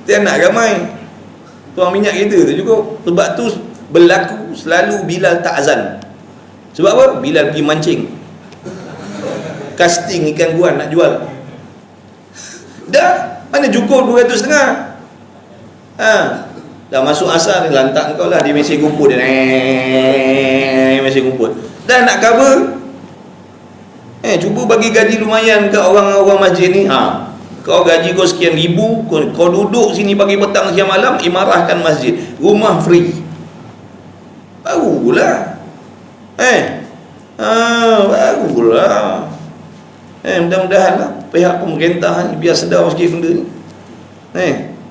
Dia nak ramai. Tuang minyak kita tu cukup. Sebab tu berlaku selalu Bilal tak azan. Sebab apa? Bilal pergi mancing, casting ikan guan nak jual. Dah mana cukup 250. Dah masuk asar ni, lantak kau lah di mesin kumpul dia. Mesin kumpul. Dah nak cover. Cuba bagi gaji lumayan ke orang-orang masjid ni. Kau gaji kau sekian ribu, kau duduk sini pagi petang siang malam, imarahkan masjid. Rumah free. Barulah. Barulah. Mudah-mudahan lah pihak pemerintah ni biar sedar sikit benda ni.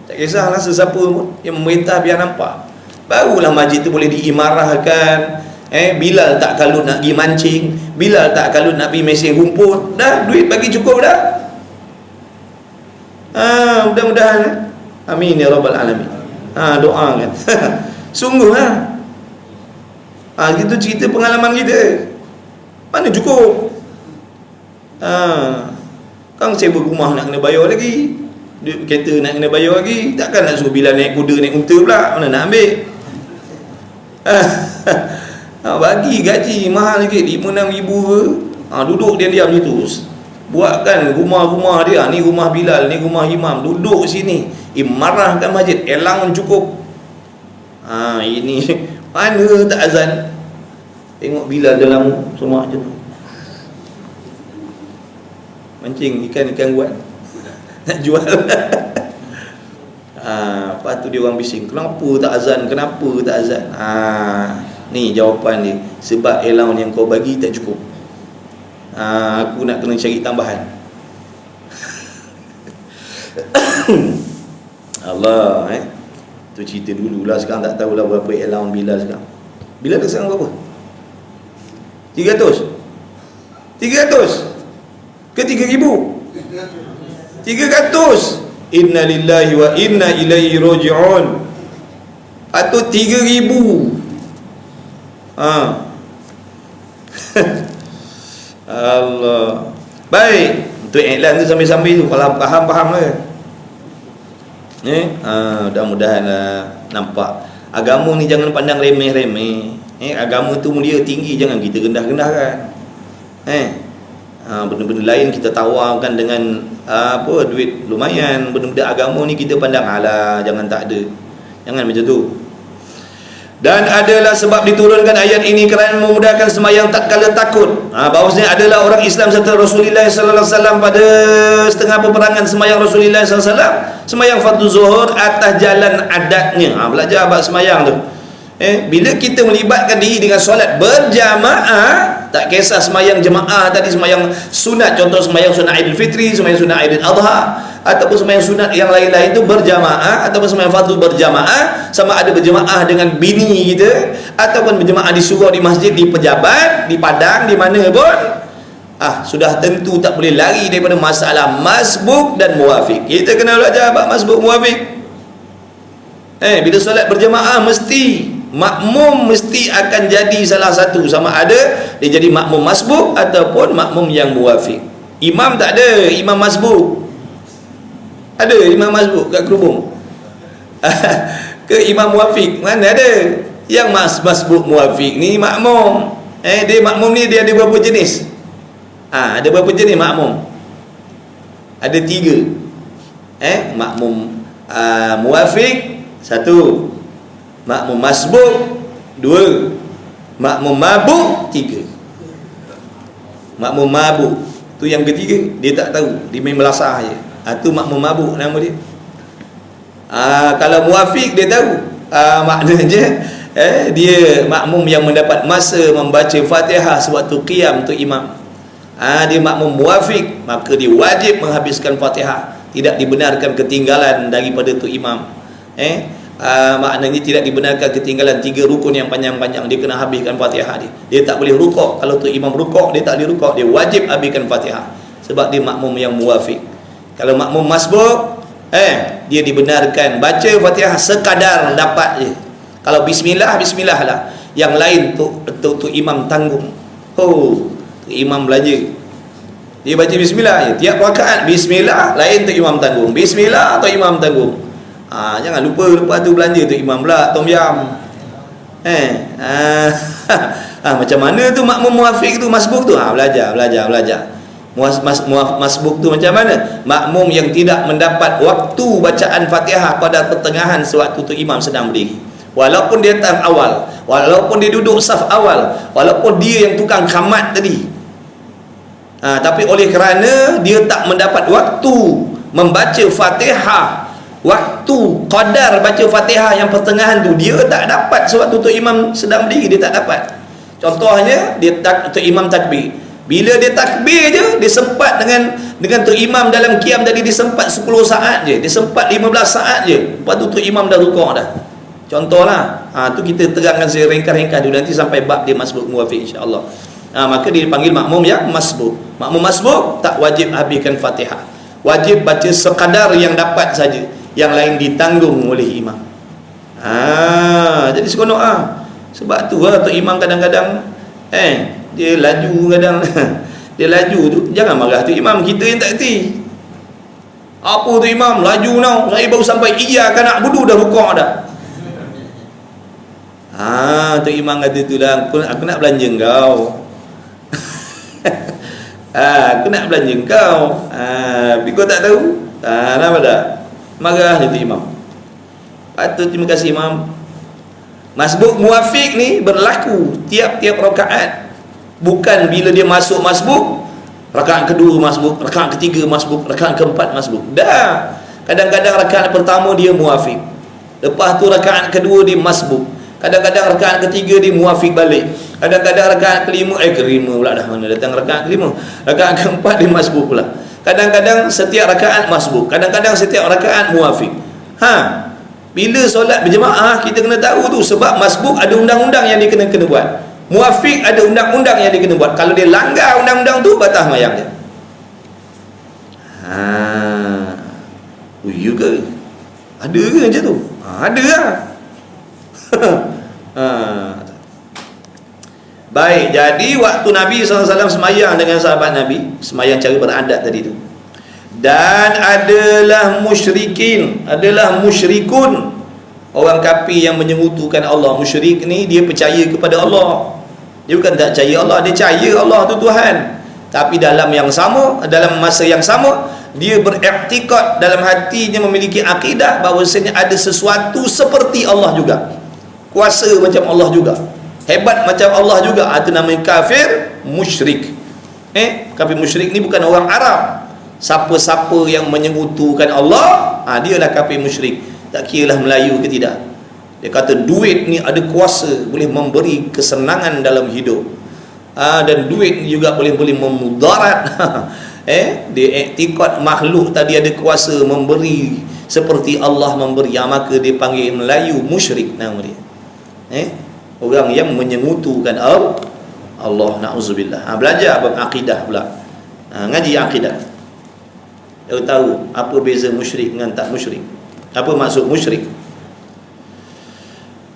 Tak kisahlah sesiapa pun, yang memerintah biar nampak. Barulah masjid tu boleh diimarahkan. Bilal tak kalut nak pergi mancing, Bilal tak kalut nak pergi mesin rumput. Dah duit bagi cukup dah. Mudah-mudahan. Amin ya rabbal alamin. Doa kan. Sungguh itu cerita pengalaman kita. Mana cukup? Kan sewa rumah nak kena bayar lagi, duit kereta nak kena bayar lagi. Takkan nak suruh Bilal naik kuda, naik unta pula. Mana nak ambil? Bagi gaji mahal lagi 5-6 ribu ke. Duduk dia diam situ, buatkan rumah-rumah dia. Ni rumah Bilal, ni rumah imam. Duduk sini, imarahkan masjid, elang cukup. Ini mana tak azan. Tengok Bilal dalam rumah je tu, mancing ikan guan nak jual. Lepas tu dia orang bising, kenapa tak azan, kenapa tak azan. Ni jawapan dia, sebab allowance yang kau bagi tak cukup. Aku nak kena cari tambahan. Allah. Tu cerita dululah. Sekarang tak tahulah berapa allowance Bilal sekarang. Bilal sekarang berapa? 300 ke 3,000? 300. Inna lillahi wa inna ilaihi raji'un. Atau 3,000. Allah. Baik, untuk iklan tu sambil-sambil tu, kalau faham ke? Mudah-mudahan nampak. Agama ni jangan pandang remeh-remeh. Agama tu mulia tinggi, jangan kita rendah-rendahkan. Benda-benda lain kita tawarkan dengan duit lumayan. Benda-benda agama ni kita pandang alah, jangan tak ada. Jangan macam tu. Dan adalah sebab diturunkan ayat ini kerana memudahkan sembahyang tak kala takut. Bahawasanya adalah orang Islam serta Rasulullah sallallahu alaihi wasallam pada setengah peperangan sembahyang Rasulullah sallallahu alaihi wasallam, sembahyang fardu zuhur atas jalan adatnya. Belajar bab sembahyang tu. Bila kita melibatkan diri dengan solat berjamaah, tak kisah semayang jemaah tadi, semayang sunat, contoh semayang sunat Aidil Fitri, semayang sunat Aidil Adha, ataupun semayang sunat yang lain-lain itu berjamaah, ataupun semayang fardu berjamaah, sama ada berjamaah dengan bini kita, ataupun berjamaah di surau, di masjid, di pejabat, di padang, di mana pun, sudah tentu tak boleh lari daripada masalah masbuk dan muwafiq. Kita kena belajar bab masbuk muwafiq. Bila solat berjamaah, mesti makmum mesti akan jadi salah satu, sama ada dia jadi makmum masbuk ataupun makmum yang muwafiq. Imam tak ada imam masbuk. Ada imam masbuk kat kerubung? Ke imam muwafiq mana ada? Yang masbuk muwafiq ni makmum. Dia makmum ni dia ada berapa jenis? Ada berapa jenis makmum? Ada 3. Makmum muwafiq 1, makmum masbuk 2, makmum mabuk 3. Makmum mabuk tu yang ketiga, dia tak tahu, dia main melasah je. Tu makmum mabuk nama dia. Kalau muwafiq dia tahu, maknanya dia makmum yang mendapat masa membaca Fatihah sewaktu qiyam tu imam. Dia makmum muwafiq, maka dia wajib menghabiskan Fatihah, tidak dibenarkan ketinggalan daripada tu imam. Maknanya tidak dibenarkan ketinggalan 3 rukun yang panjang-panjang, dia kena habiskan Fatihah dia. Dia tak boleh rukuk. Kalau tu imam rukuk, dia tak boleh rukuk, dia wajib habiskan Fatihah, sebab dia makmum yang muwafiq. Kalau makmum masbuk, dia dibenarkan baca Fatihah sekadar dapat je. Kalau bismillah, bismillah lah. Yang lain tu imam tanggung. Tu imam belanja, dia baca bismillah je. Tiap rakaat bismillah, lain tu imam tanggung. Bismillah atau imam tanggung. Jangan lupa tu belanja tu imam pula tom yam. Macam mana tu makmum muwafiq tu, masbuk tu? Belajar. Masbuk tu macam mana? Makmum yang tidak mendapat waktu bacaan Fatihah pada pertengahan sewaktu tu imam sedang berdiri. Walaupun dia datang awal, walaupun dia duduk saf awal, walaupun dia yang tukang khamat tadi, tapi oleh kerana dia tak mendapat waktu membaca Fatihah, waktu qadar baca Fatihah yang pertengahan tu dia tak dapat sewaktu tu imam sedang berdiri, dia tak dapat. Contohnya dia tu imam takbir. Bila dia takbir je, dia sempat dengan tu imam dalam qiyam tadi, dia sempat 10 saat je, dia sempat 15 saat je. Lepas tu imam dah rukuk dah. Contohlah. Tu kita terangkan saya ringkas-ringkas dulu, nanti sampai bab dia masbuk muwafiq insya-Allah. Maka dia dipanggil makmum yang masbuk. Makmum masbuk tak wajib habiskan Fatihah. Wajib baca sekadar yang dapat saja. Yang lain ditanggung oleh imam. Jadi seronok sebab tu tu imam kadang-kadang dia laju kadang. Dia laju tu, jangan marah tu imam, kita yang tak erti. Apa tu imam laju now, saya baru sampai iyyaka na'budu dah rukuk dah. Tu imam kata tu lah, aku nak belanja kau. Aku nak belanja kau. Tapi kau tak tahu. Kenapa tak? Marah je tu imam. Patut terima kasih imam. Masbuk muwafiq ni berlaku tiap-tiap rakaat. Bukan bila dia masuk masbuk, rakaat kedua masbuk, rakaat ketiga masbuk, rakaat keempat masbuk. Dah. Kadang-kadang rakaat pertama dia muwafiq, lepas tu rakaat kedua dia masbuk, kadang-kadang rakaat ketiga dia muwafiq balik, kadang-kadang rakaat kelima pula dah, mana datang rakaat kelima, rakaat keempat dia masbuk pula. Kadang-kadang setiap rakaat masbuk, kadang-kadang setiap rakaat muwafiq. Bila solat berjemaah kita kena tahu tu, sebab masbuk ada undang-undang yang dia kena buat. Muwafiq ada undang-undang yang dia kena buat. Kalau dia langgar undang-undang tu, batal mayang dia. Ya ke? Ada ke macam tu? Ada lah. Baik, jadi waktu Nabi SAW semayang dengan sahabat Nabi, semayang cara beradat tadi tu, dan adalah musyrikun, orang kafir yang menyekutukan Allah. Musyrik ni dia percaya kepada Allah, dia bukan tak percaya Allah, dia percaya Allah tu Tuhan, tapi dalam masa yang sama dia beriktikad dalam hatinya, memiliki akidah bahawasanya ada sesuatu seperti Allah juga, kuasa macam Allah juga, hebat macam Allah juga. Itu namanya kafir musyrik. Kafir musyrik ni bukan orang Arab. Siapa-siapa yang menyekutukan Allah, dialah kafir musyrik. Tak kiralah Melayu ke tidak. Dia kata duit ni ada kuasa boleh memberi kesenangan dalam hidup. Dan duit ni juga boleh memudarat. Dia iktikad makhluk tadi ada kuasa memberi seperti Allah memberi. Maka dia panggil Melayu musyrik nama dia. Orang yang menyengutukan Allah, na'udzubillah. Belajar bab akidah pula. Ngaji akidah. Dia tahu apa beza musyrik dengan tak musyrik. Apa maksud musyrik?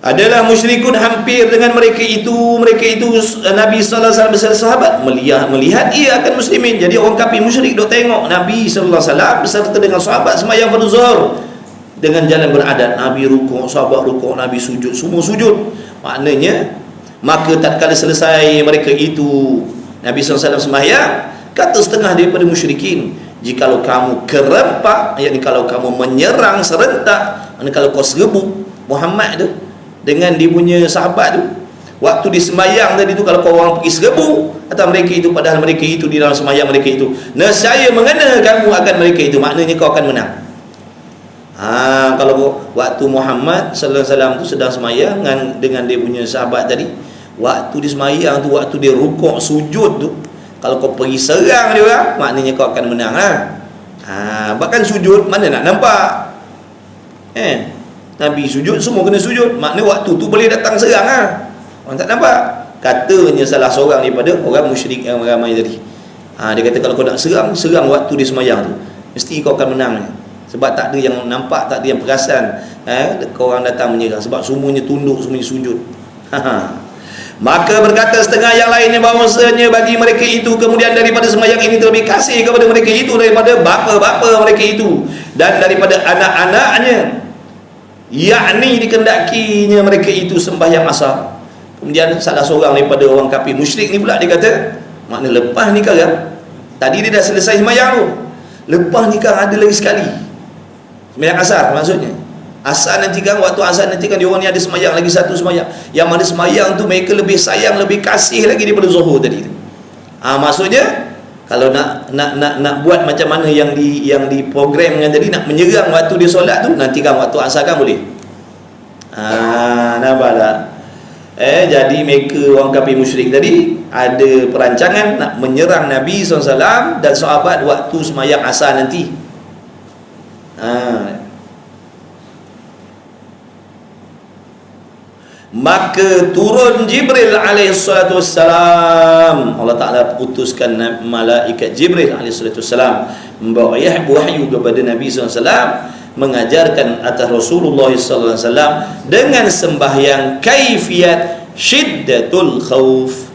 Adalah musyrikun hampir dengan mereka itu Nabi sallallahu alaihi wasallam beserta sahabat melihat ia akan muslimin. Jadi orang kafir musyrik dok tengok Nabi sallallahu alaihi wasallam beserta dengan sahabat sembahyang fardu zuhur dengan jalan beradat. Nabi rukuk, sahabat rukuk, Nabi sujud, semua sujud. Maknanya maka tatkala selesai mereka itu Nabi sallallahu alaihi wasallam sembahyang, kata setengah daripada musyrikin, jikalau kamu kerempak, yakni kalau kamu menyerang serentak, kalau kau serbu Muhammad tu dengan dia punya sahabat tu waktu di sembahyang tadi tu, kalau kau orang pergi serbu atau mereka itu, padahal mereka itu di dalam sembahyang mereka itu, nescaya mengena kamu akan mereka itu, maknanya kau akan menang. Kalau waktu Muhammad sallallahu alaihi wasallam tu sedang sembahyang dengan dia punya sahabat tadi, waktu di sembahyang tu, waktu dia rukuk sujud tu, kalau kau pergi serang dia orang, maknanya kau akan menang lah. Bahkan sujud mana nak nampak, Nabi sujud, semua kena sujud. Maknanya waktu tu boleh datang serang lah. Orang tak nampak. Katanya salah seorang daripada orang musyrik yang ramai tadi. Dia kata kalau kau nak serang waktu dia semayang tu, mesti kau akan menang. Sebab tak ada yang nampak, tak ada yang perasan. Kau orang datang menyerang. Sebab semuanya tunduk, semuanya sujud. Maka berkata setengah yang lainnya bahawasanya bagi mereka itu kemudian daripada sembahyang ini terlebih kasih kepada mereka itu daripada bapa-bapa mereka itu dan daripada anak-anaknya, yakni dikendakinya mereka itu sembahyang asar. Kemudian salah seorang daripada orang kafir musyrik ni pula dia kata, makna lepas nikah kan, tadi dia dah selesai sembahyang tu, lepas nikah ada lagi sekali sembahyang asar. Maksudnya asar nanti kan, waktu asar nanti kan diorang ni ada sembahyang lagi satu sembahyang, yang mana sembahyang tu mereka lebih sayang, lebih kasih lagi daripada zuhur tadi tu. Maksudnya kalau nak buat macam mana yang diprogramkan tadi, nak menyerang waktu dia solat tu, nanti kan waktu asar kan boleh. Nampak tak? Jadi mereka orang kafir musyrik tadi ada perancangan nak menyerang Nabi SAW dan sahabat waktu sembahyang asar nanti. Maka turun Jibril alaihissalatu wassalam. Allah Ta'ala putuskan malaikat Jibril alaihissalatu wassalam membawa wahyu kepada Nabi SAW, mengajarkan atas Rasulullah SAW dengan sembahyang kaifiyat syiddatul khauf.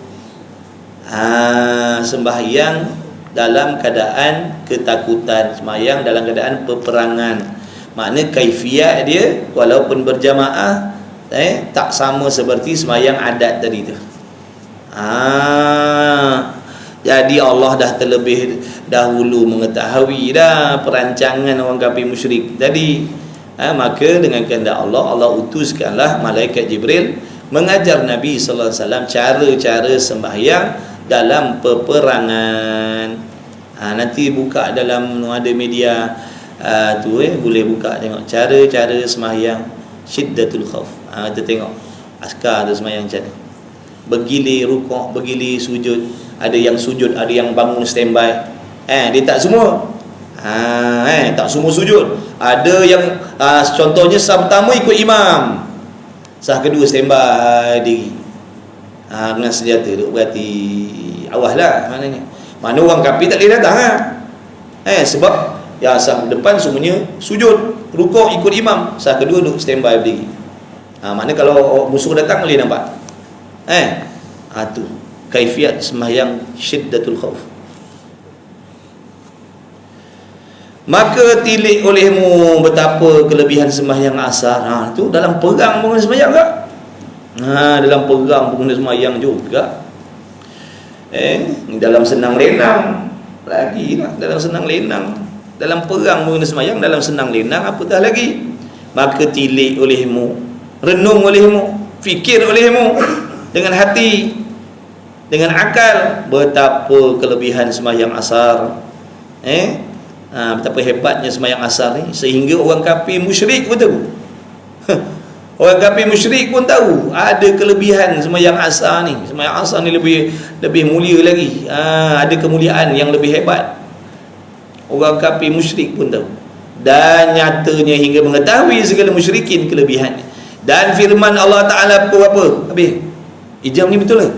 Sembahyang dalam keadaan ketakutan, sembahyang dalam keadaan peperangan. Makna kaifiyat dia walaupun berjamaah tak sama seperti sembahyang adat tadi tu. Jadi Allah dah terlebih dahulu mengetahui dah perancangan orang kafir musyrik tadi. Maka dengan kehendak Allah utuskanlah malaikat Jibril mengajar Nabi sallallahu alaihi wasallam cara-cara sembahyang dalam peperangan. Nanti buka dalam ada media boleh buka tengok cara-cara sembahyang syiddatul khauf. Kita tengok askar tu sembahyang macam ni, bergilir rukuk, bergilir sujud, ada yang sujud, ada yang bangun standby. Dia tak semua tak semua sujud. Ada yang contohnya sah pertama ikut imam, sah kedua standby diri dengan senjata duk berhati awas lah. Maknanya mana orang kafir tak boleh datang sebab yang sah depan semuanya sujud rukuk ikut imam, sah kedua duk standby berdiri. Maknanya kalau musuh datang boleh nampak. Tu kaifiat sembahyang syiddatul khauf. Maka tilik olehmu betapa kelebihan sembahyang asar. Tu dalam perang pun sembahyang tak? Dalam perang pun sembahyang juga. Dalam senang lenang lagi lah, dalam senang lenang. Dalam perang pun sembahyang, dalam senang lenang apatah lagi. Maka tilik olehmu, renung olehmu, fikir olehmu dengan hati, dengan akal, betapa kelebihan sembahyang asar. Betapa hebatnya sembahyang asar ni, sehingga orang kafir musyrik betul Orang kafir musyrik pun tahu ada kelebihan sembahyang asar ni. Sembahyang asar ni lebih mulia lagi. Ada kemuliaan yang lebih hebat. Orang kafir musyrik pun tahu. Dan nyatanya hingga mengetahui segala musyrikin kelebihannya. Dan firman Allah Ta'ala apa? Habis. Jam ni betul ke?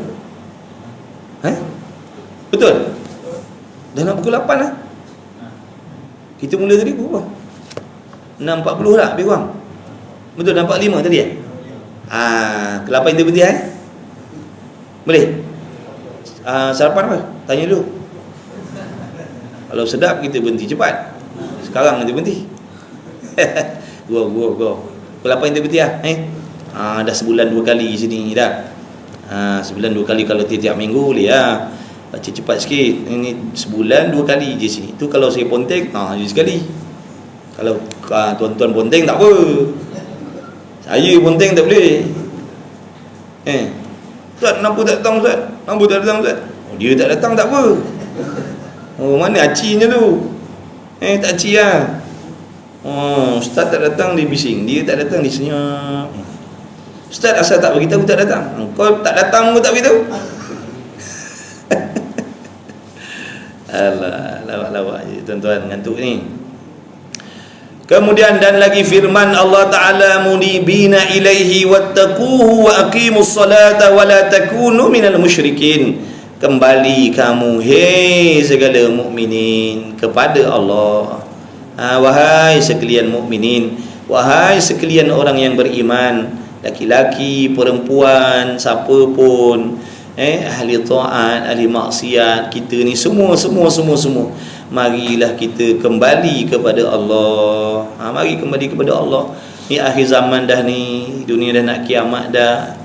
Betul? Dah nak pukul 8 lah. Kita mula tadi pukul berapa? 6.40 lah lebih kurang. Betul, 4.5 tadi ke 8 kita berhenti boleh? Sarapan apa? Tanya dulu. Kalau sedap kita berhenti cepat. Sekarang kita berhenti. Go. Pukul 8 kita berhenti dah sebulan 2 kali sini dah. Sebulan 2 kali kalau tiap minggu boleh baca cepat sikit. Ini sebulan 2 kali je sini. Tu kalau saya ponteng je sekali. Kalau tuan-tuan ponteng tak apa. Saya ponteng tak boleh. Ustaz, kenapa tak datang Ustaz? Kenapa tak datang Ustaz? Dia tak datang tak apa. Mana acinya tu? Tak aci lah. Ustaz tak datang dia bising. Dia tak datang dia senyap. Ustaz asal tak beritahu tak datang. Kau tak datang pun tak beritahu. Alah, lawak-lawak je tuan-tuan, ngantuk ni. Kemudian dan lagi firman Allah Ta'ala, munibina ilaihi wattaquhu wa aqimus salata wa la takunu minal musyrikin. Kembali kamu segala mukminin kepada Allah. Wahai sekalian mukminin, wahai sekalian orang yang beriman, laki-laki, perempuan, siapa pun, ahli taat, ahli maksiat, kita ni semua marilah kita kembali kepada Allah. Mari kembali kepada Allah. Ni akhir zaman dah ni, dunia dah nak kiamat dah.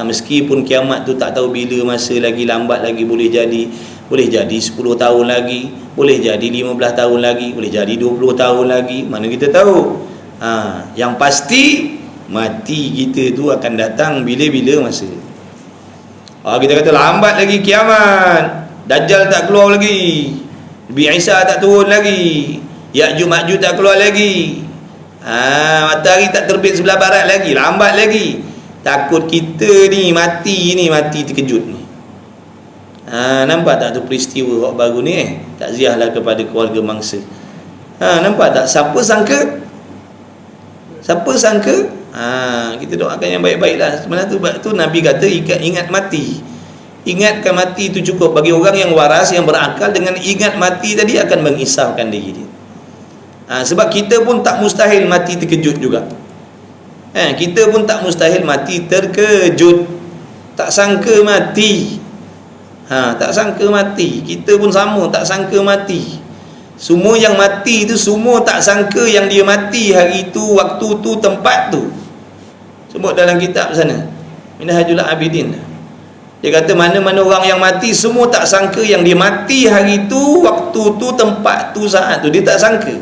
Meskipun kiamat tu tak tahu bila, masa lagi lambat lagi, boleh jadi 10 tahun lagi, boleh jadi 15 tahun lagi, boleh jadi 20 tahun lagi, mana kita tahu. Yang pasti mati kita tu akan datang bila-bila masa. Kita kata lambat lagi kiamat, Dajjal tak keluar lagi, Nabi Isa tak turun lagi, Ya'juj Ma'juj tak keluar lagi, matahari tak terbit sebelah barat lagi, lambat lagi. Takut kita ni mati terkejut ni. Nampak tak tu peristiwa baru ni takziahlah kepada keluarga mangsa. Nampak tak? Siapa sangka? Kita doakan yang baik-baiklah. Sebenarnya tu Nabi kata ingat mati. Ingatkan mati itu cukup bagi orang yang waras, yang berakal. Dengan ingat mati tadi akan mengisahkan diri dia. Sebab kita pun tak mustahil mati terkejut juga. Kita pun tak mustahil mati terkejut. Tak sangka mati. Tak sangka mati. Kita pun sama, tak sangka mati. Semua yang mati itu semua tak sangka yang dia mati hari itu, waktu tu, tempat tu. Sebut dalam kitab sana, Minhajul Abidin. Dia kata mana-mana orang yang mati semua tak sangka yang dia mati hari tu, waktu tu, tempat tu, saat tu. Dia tak sangka.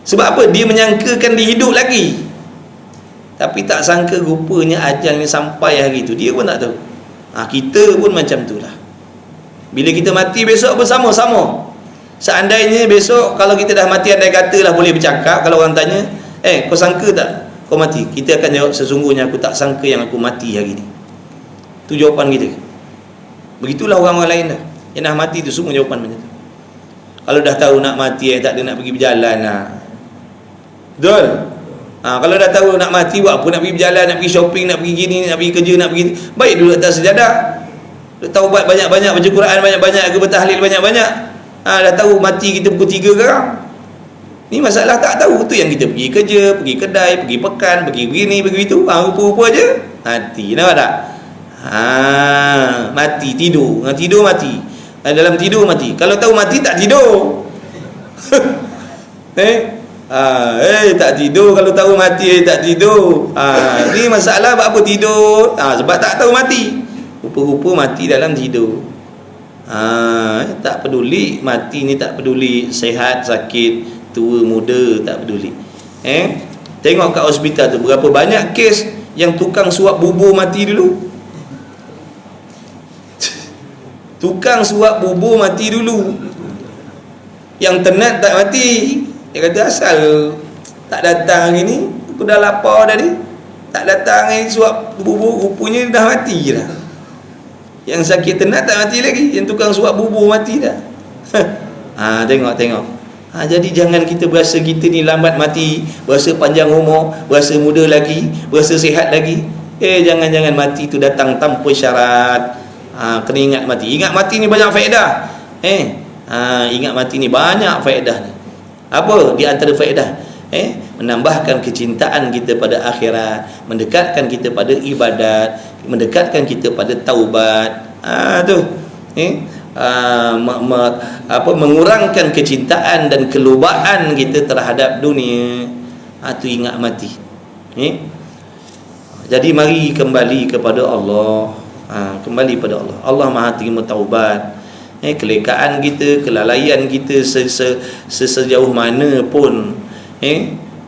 Sebab apa? Dia menyangkakan dia hidup lagi, tapi tak sangka rupanya ajalnya sampai hari tu. Dia pun tak tahu. Kita pun macam tu lah. Bila kita mati besok bersama-sama. Seandainya besok kalau kita dah mati, andai katalah boleh bercakap, kalau orang tanya, kau sangka tak kau mati? Kita akan jawab, sesungguhnya aku tak sangka yang aku mati hari ni. Itu jawapan kita. Begitulah orang-orang lain dah. Yang dah mati tu semua jawapan macam tu. Kalau dah tahu nak mati, tak ada nak pergi berjalan lah. Betul? Kalau dah tahu nak mati, buat apa nak pergi berjalan, nak pergi shopping, nak pergi gini, nak pergi kerja, nak pergi. Baik duduk atas sejadah. Taubat banyak-banyak, baca Quran banyak-banyak, ke bertahlil banyak-banyak. Dah tahu mati kita pukul 3 sekarang. Ni masalah tak tahu. Tu yang kita pergi kerja, pergi kedai, pergi pekan, pergi begini, pergi begitu. Rupa-rupa je mati. Nampak tak? Mati, tidur. Tidur mati. Dalam tidur mati. Kalau tahu mati tak tidur. Tak tidur. Kalau tahu mati tak tidur. Ni masalah buat apa tidur? Sebab tak tahu mati. Rupa-rupa mati dalam tidur. Tak peduli mati ni, tak peduli sehat, sakit, tua, muda, tak peduli. Tengok kat hospital tu berapa banyak kes yang tukang suap bubur mati dulu. Tukang suap bubur mati dulu. Yang tenat tak mati. Dia kata asal tak datang hari ni, aku dah lapar dah ni. tak datang suap bubur, rupanya dah mati dah. Yang sakit tenat tak mati lagi, yang tukang suap bubur mati dah. Tengok. Jadi jangan kita berasa kita ni lambat mati, berasa panjang umur, berasa muda lagi, berasa sihat lagi. Jangan mati tu datang tanpa syarat. Kena ingat mati. Ingat mati ni banyak faedah. Ingat mati ni banyak faedah ni. Apa di antara faedah? Menambahkan kecintaan kita pada akhirat, mendekatkan kita pada ibadat, mendekatkan kita pada taubat. Mengurangkan kecintaan dan kelubaan kita terhadap dunia. Tu ingat mati. Jadi mari kembali kepada Allah. Kembali pada Allah. Allah Maha terima taubat. Kelekaan kita, kelalaian kita sejauh mana pun,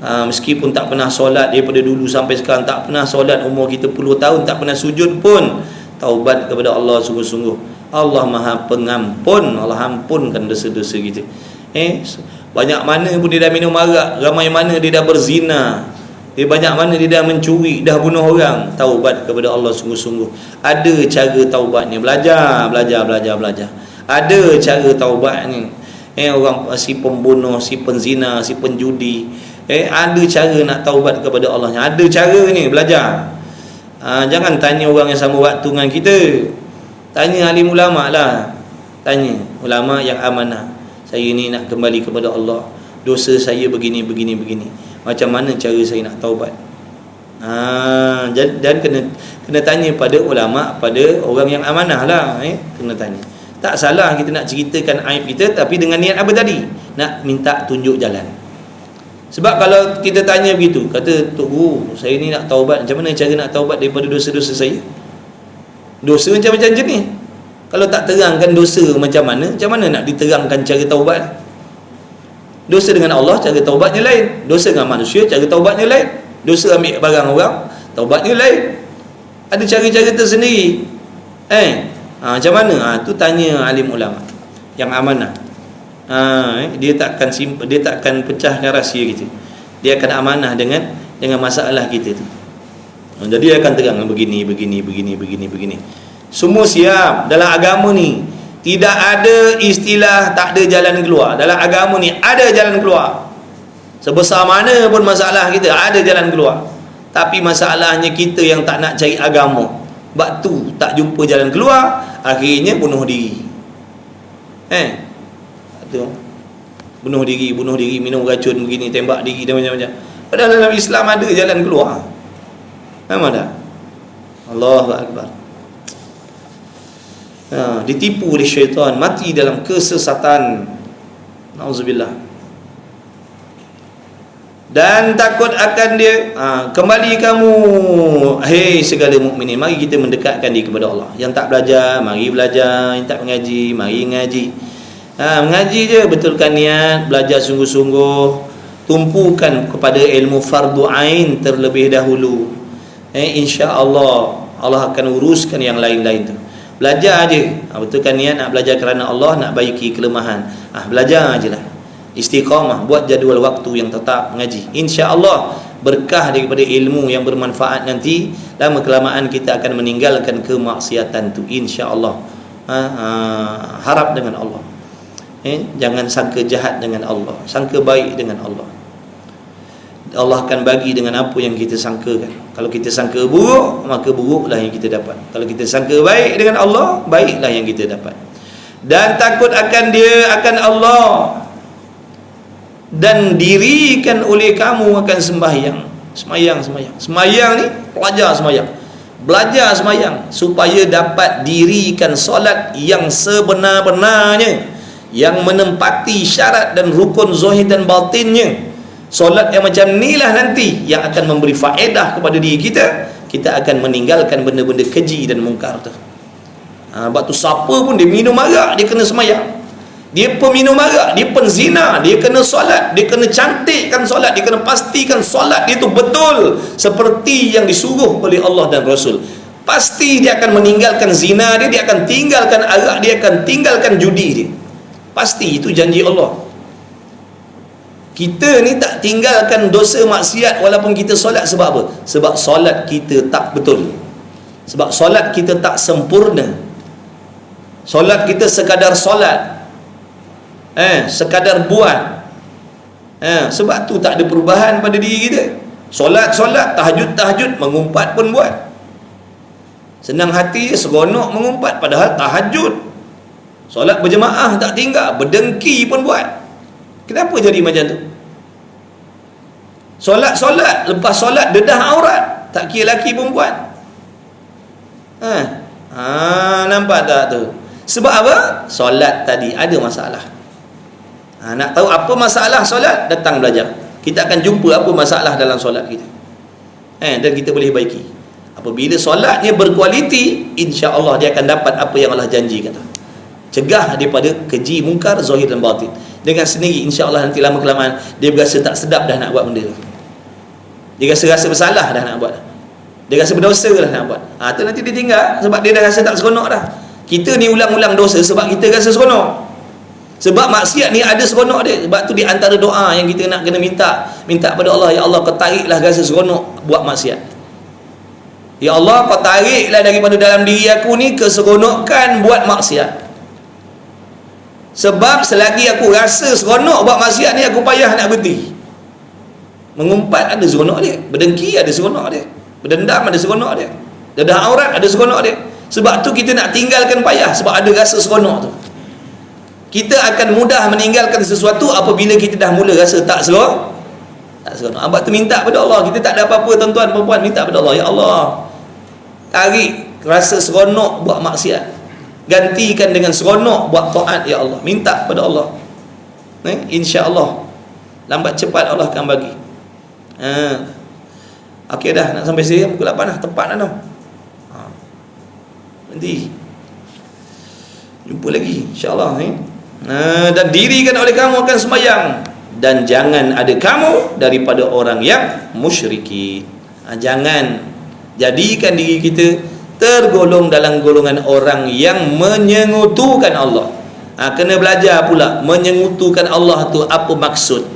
meskipun tak pernah solat daripada dulu sampai sekarang, tak pernah solat, umur kita puluh tahun tak pernah sujud pun, taubat kepada Allah sungguh-sungguh. Allah Maha Pengampun. Allah ampunkan dosa-dosa kita. Banyak mana pun dia dah minum arak, ramai mana dia dah berzina, banyak mana dia dah mencuri, dah bunuh orang. Taubat kepada Allah sungguh-sungguh. Ada cara taubatnya. Belajar. Ada cara taubat ni. Orang si pembunuh, si penzina, si penjudi, ada cara nak taubat kepada Allah. Ada cara ni, belajar. Jangan tanya orang yang sama waktu dengan kita. Tanya alim ulama lah. Tanya ulama yang amanah. Saya ni nak kembali kepada Allah, dosa saya begini. Macam mana cara saya nak taubat? Dan kena tanya pada ulama, pada orang yang amanah lah. Kena tanya. Tak salah kita nak ceritakan aib kita, tapi dengan niat apa tadi? Nak minta tunjuk jalan. Sebab kalau kita tanya begitu, kata Tok Guru, saya ni nak taubat, macam mana cara nak taubat daripada dosa-dosa saya? Dosa macam-macam jenis. Kalau tak terangkan dosa macam mana nak diterangkan cara taubat? Dosa dengan Allah, cara taubatnya lain. Dosa dengan manusia, cara taubatnya lain. Dosa ambil barang orang, taubatnya lain. Ada cara-cara tersendiri. Macam mana? Tu tanya alim ulama yang amanah. Dia takkan pecahkan rahsia kita. Dia akan amanah dengan masalah kita tu. Jadi dia akan terang begini. Semua siap. Dalam agama ni tidak ada istilah tak ada jalan keluar. Dalam agama ni ada jalan keluar. Sebesar mana pun masalah kita, ada jalan keluar. Tapi masalahnya kita yang tak nak cari agama. Sebab tu tak jumpa jalan keluar, akhirnya bunuh diri. Bunuh diri, minum racun begini, tembak diri dan macam-macam. Padahal dalam Islam ada jalan keluar. Nampak tak? Allahu Akbar. Ditipu oleh syaitan, mati dalam kesesatan. Nauzubillah. Dan takut akan dia. Kembali kamu, hei segala mukminin, mari kita mendekatkan diri kepada Allah. Yang tak belajar, mari belajar. Yang tak mengaji, mari mengaji. Mengaji je, betulkan niat, belajar sungguh-sungguh, tumpukan kepada ilmu fardu ain terlebih dahulu. InsyaAllah Allah akan uruskan yang lain-lain tu. Belajar je, betulkan niat nak belajar kerana Allah, nak baiki kelemahan. Belajar je lah, istiqamah, buat jadual waktu yang tetap mengaji. InsyaAllah berkah daripada ilmu yang bermanfaat nanti. Lama kelamaan kita akan meninggalkan kemaksiatan tu, InsyaAllah. Harap dengan Allah. Jangan sangka jahat dengan Allah, sangka baik dengan Allah. Allah akan bagi dengan apa yang kita sangkakan. Kalau kita sangka buruk, maka buruklah yang kita dapat. Kalau kita sangka baik dengan Allah, baiklah yang kita dapat. Dan takut akan dia, akan Allah, dan dirikan oleh kamu akan sembahyang. Sembahyang ni, belajar sembahyang supaya dapat dirikan solat yang sebenar-benarnya, yang menempati syarat dan rukun zahir dan batinnya. Solat yang macam inilah nanti yang akan memberi faedah kepada diri kita. Kita akan meninggalkan benda-benda keji dan mungkar tu. Sebab tu siapa pun dia minum arak, dia kena sembahyang. Dia peminum arak, dia penzina, dia kena solat, dia kena cantikkan solat, dia kena pastikan solat dia tu betul seperti yang disuruh oleh Allah dan Rasul. Pasti dia akan meninggalkan zina dia akan tinggalkan arak, dia akan tinggalkan judi dia. Pasti, itu janji Allah. Kita ni tak tinggalkan dosa maksiat walaupun kita solat sebab apa? Sebab solat kita tak betul. Sebab solat kita tak sempurna. Solat kita sekadar solat. Sekadar buat. Sebab tu tak ada perubahan pada diri kita. Solat, tahajud, mengumpat pun buat. Senang hati, seronok mengumpat padahal tahajud. Solat berjemaah tak tinggal, berdengki pun buat. Kenapa jadi macam tu? Solat, lepas solat dedah aurat, tak kira lelaki perempuan. Nampak tak tu? Sebab apa? Solat tadi ada masalah. Nak tahu apa masalah solat? Datang belajar. Kita akan jumpa apa masalah dalam solat kita. Dan kita boleh baiki. Apabila solatnya berkualiti, insya-Allah dia akan dapat apa yang Allah janjikan. Cegah daripada keji mungkar zahir dan batin. Dengan sendiri insya-Allah nanti lama kelamaan dia berasa tak sedap dah nak buat benda tu. Dia rasa bersalah dah nak buat. Dia rasa berdosa dah nak buat. Tu nanti dia tinggal sebab dia dah rasa tak seronok dah. Kita ni ulang-ulang dosa sebab kita rasa seronok. Sebab maksiat ni ada seronok dia. Sebab tu di antara doa yang kita nak kena minta pada Allah, ya Allah kau tariklah rasa seronok buat maksiat. Ya Allah kau tariklah daripada dalam diri aku ni keseronokan buat maksiat. Sebab selagi aku rasa seronok buat maksiat ni, aku payah nak berhenti. Mengumpat ada seronok dia, berdengki ada seronok dia, berdendam ada seronok dia, dedah aurat ada seronok dia. Sebab tu kita nak tinggalkan payah, sebab ada rasa seronok tu. Kita akan mudah meninggalkan sesuatu apabila kita dah mula rasa tak seronok. Sebab tu minta pada Allah. Kita tak ada apa-apa tuan-tuan perempuan, minta pada Allah, ya Allah tarik rasa seronok buat maksiat, gantikan dengan seronok buat taat, ya Allah. Minta pada Allah, insya-Allah lambat cepat Allah akan bagi. Okey dah, nak sampai sini pukul 8 dah, tepat dah. Nanti jumpa lagi insya-Allah. Dan dirikan oleh kamu akan sembahyang, dan jangan ada kamu daripada orang yang musyrikin. Jangan jadikan diri kita tergolong dalam golongan orang yang menyengutukan Allah. Kena belajar pula menyengutukan Allah tu apa maksud.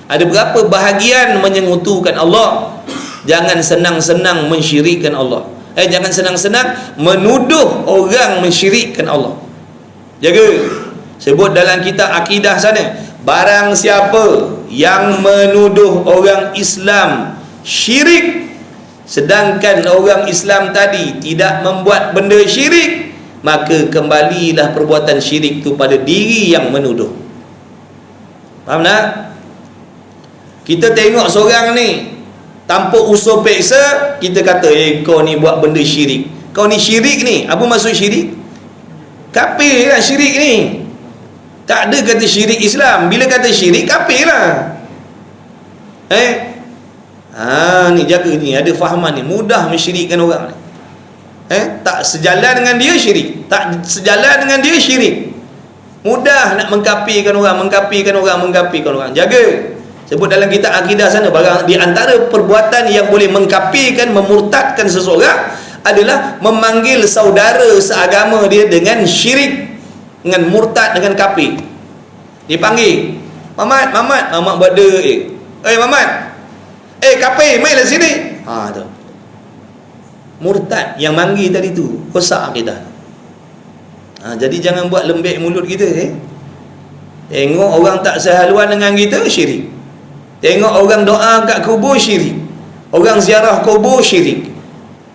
Ada berapa bahagian menyengutukan Allah. Jangan senang-senang mensyirikkan Allah. Jangan senang-senang menuduh orang mensyirikkan Allah. Jaga. Sebut dalam kitab akidah sana, barang siapa yang menuduh orang Islam syirik sedangkan orang Islam tadi tidak membuat benda syirik, maka kembalilah perbuatan syirik itu pada diri yang menuduh. Faham tak? Kita tengok seorang ni tanpa usul peksa, kita kata kau ni buat benda syirik, kau ni syirik ni. Apa maksud syirik? Kafir lah syirik ni. Tak ada kata syirik Islam. Bila kata syirik, kafir lah. Ni jaga ni, ada fahaman ni, mudah mensyirikkan orang ni. Tak sejalan dengan dia syirik, tak sejalan dengan dia syirik. Mudah nak mengkafirkan orang. Jaga. Sebut dalam kitab akidah sana, barang di antara perbuatan yang boleh mengkafirkan, memurtadkan seseorang adalah memanggil saudara seagama dia dengan syirik, dengan murtad, dengan kafir. Dipanggil, Mamat buat dia. Mamat, kafir, main lah sini. Tu murtad yang manggil tadi tu, rosak akidah. Jadi jangan buat lembek mulut kita. Tengok orang tak sehaluan dengan kita, syirik. Tengok orang doa kat kubur, syirik. Orang ziarah kubur, syirik.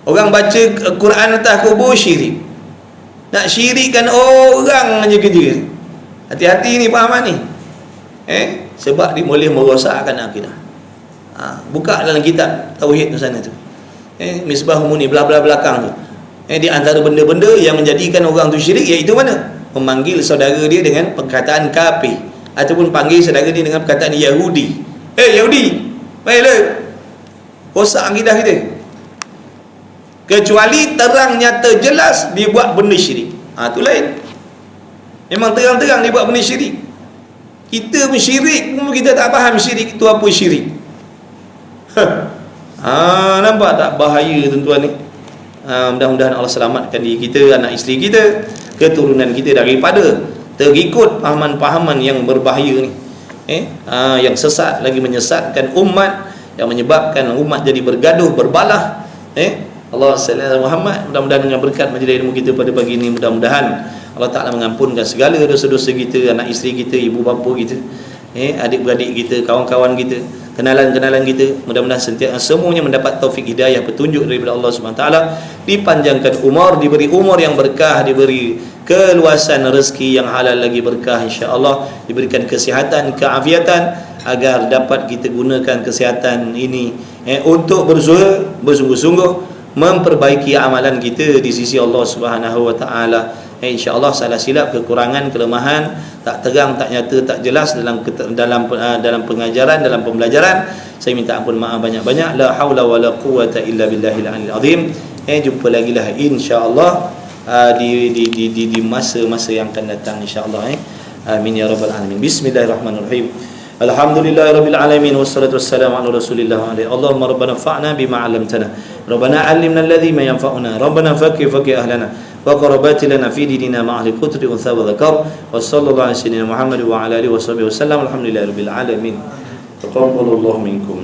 Orang baca Quran atas kubur, syirik. Nak syirikkan orang je kerja. Hati-hati ni pahaman ni. Sebab dia boleh merosakkan akidah. Buka dalam kitab tauhid tu sana tu. Misbah Muni belah-belah belakang tu. Di antara benda-benda yang menjadikan orang tu syirik iaitu mana? Memanggil saudara dia dengan perkataan kafir, ataupun panggil saudara dia dengan perkataan Yahudi. Yahudi, baiklah. Rosak akidah kita. Kecuali terang nyata jelas dia buat benda syirik. Tu lain. Memang terang-terang dia buat benda syirik. Kita syirik pun kita tak faham syirik itu apa syirik. Nampak tak bahaya tuan-tuan ni? Mudah-mudahan Allah selamatkan diri kita, anak isteri kita, keturunan kita daripada terikut pahaman-pahaman yang berbahaya ni. yang sesat lagi menyesatkan umat, yang menyebabkan umat jadi bergaduh berbalah. Allah sallallahu Muhammad, mudah-mudahan dengan berkat majlis ilmu kita pada pagi ini, mudah-mudahan Allah Ta'ala mengampunkan segala dosa-dosa kita, anak isteri kita, ibu bapa kita, adik-beradik kita, kawan-kawan kita, kenalan-kenalan kita. Mudah-mudahan sentiasa semuanya mendapat taufik hidayah, petunjuk daripada Allah Subhanahu Wa Taala, dipanjangkan umur, diberi umur yang berkah, diberi keluasan rezeki yang halal lagi berkah insya-Allah, diberikan kesihatan, keafiatan, agar dapat kita gunakan kesihatan ini untuk bersungguh-sungguh memperbaiki amalan kita di sisi Allah Subhanahu Wa Taala. InsyaAllah salah silap, kekurangan, kelemahan, tak terang, tak nyata, tak jelas dalam pengajaran, dalam pembelajaran, saya minta ampun maaf banyak-banyak. La haula wala quwata illa billahil aliyil azim. Jumpa lagi lah insyaAllah di masa-masa yang akan datang insyaAllah. Amin ya rabbal alamin. Bismillahirrahmanirrahim. Alhamdulillahirabbil alamin, wassalatu wassalamu ala rasulillah alaihi. Allahumma rabbana fa'na bima 'allamtana. Rabbana 'allimna alladhi ma yanfa'una. Rabbana faqih ahlana wa qarabat lana fi dinina ma'al qutri untha wa dhakar. Wa sallallahu ala sayyidina Muhammad wa ala alihi wa sahbihi wasallam. Alhamdulillahirabbil alamin. Taqabbalallahu minkum.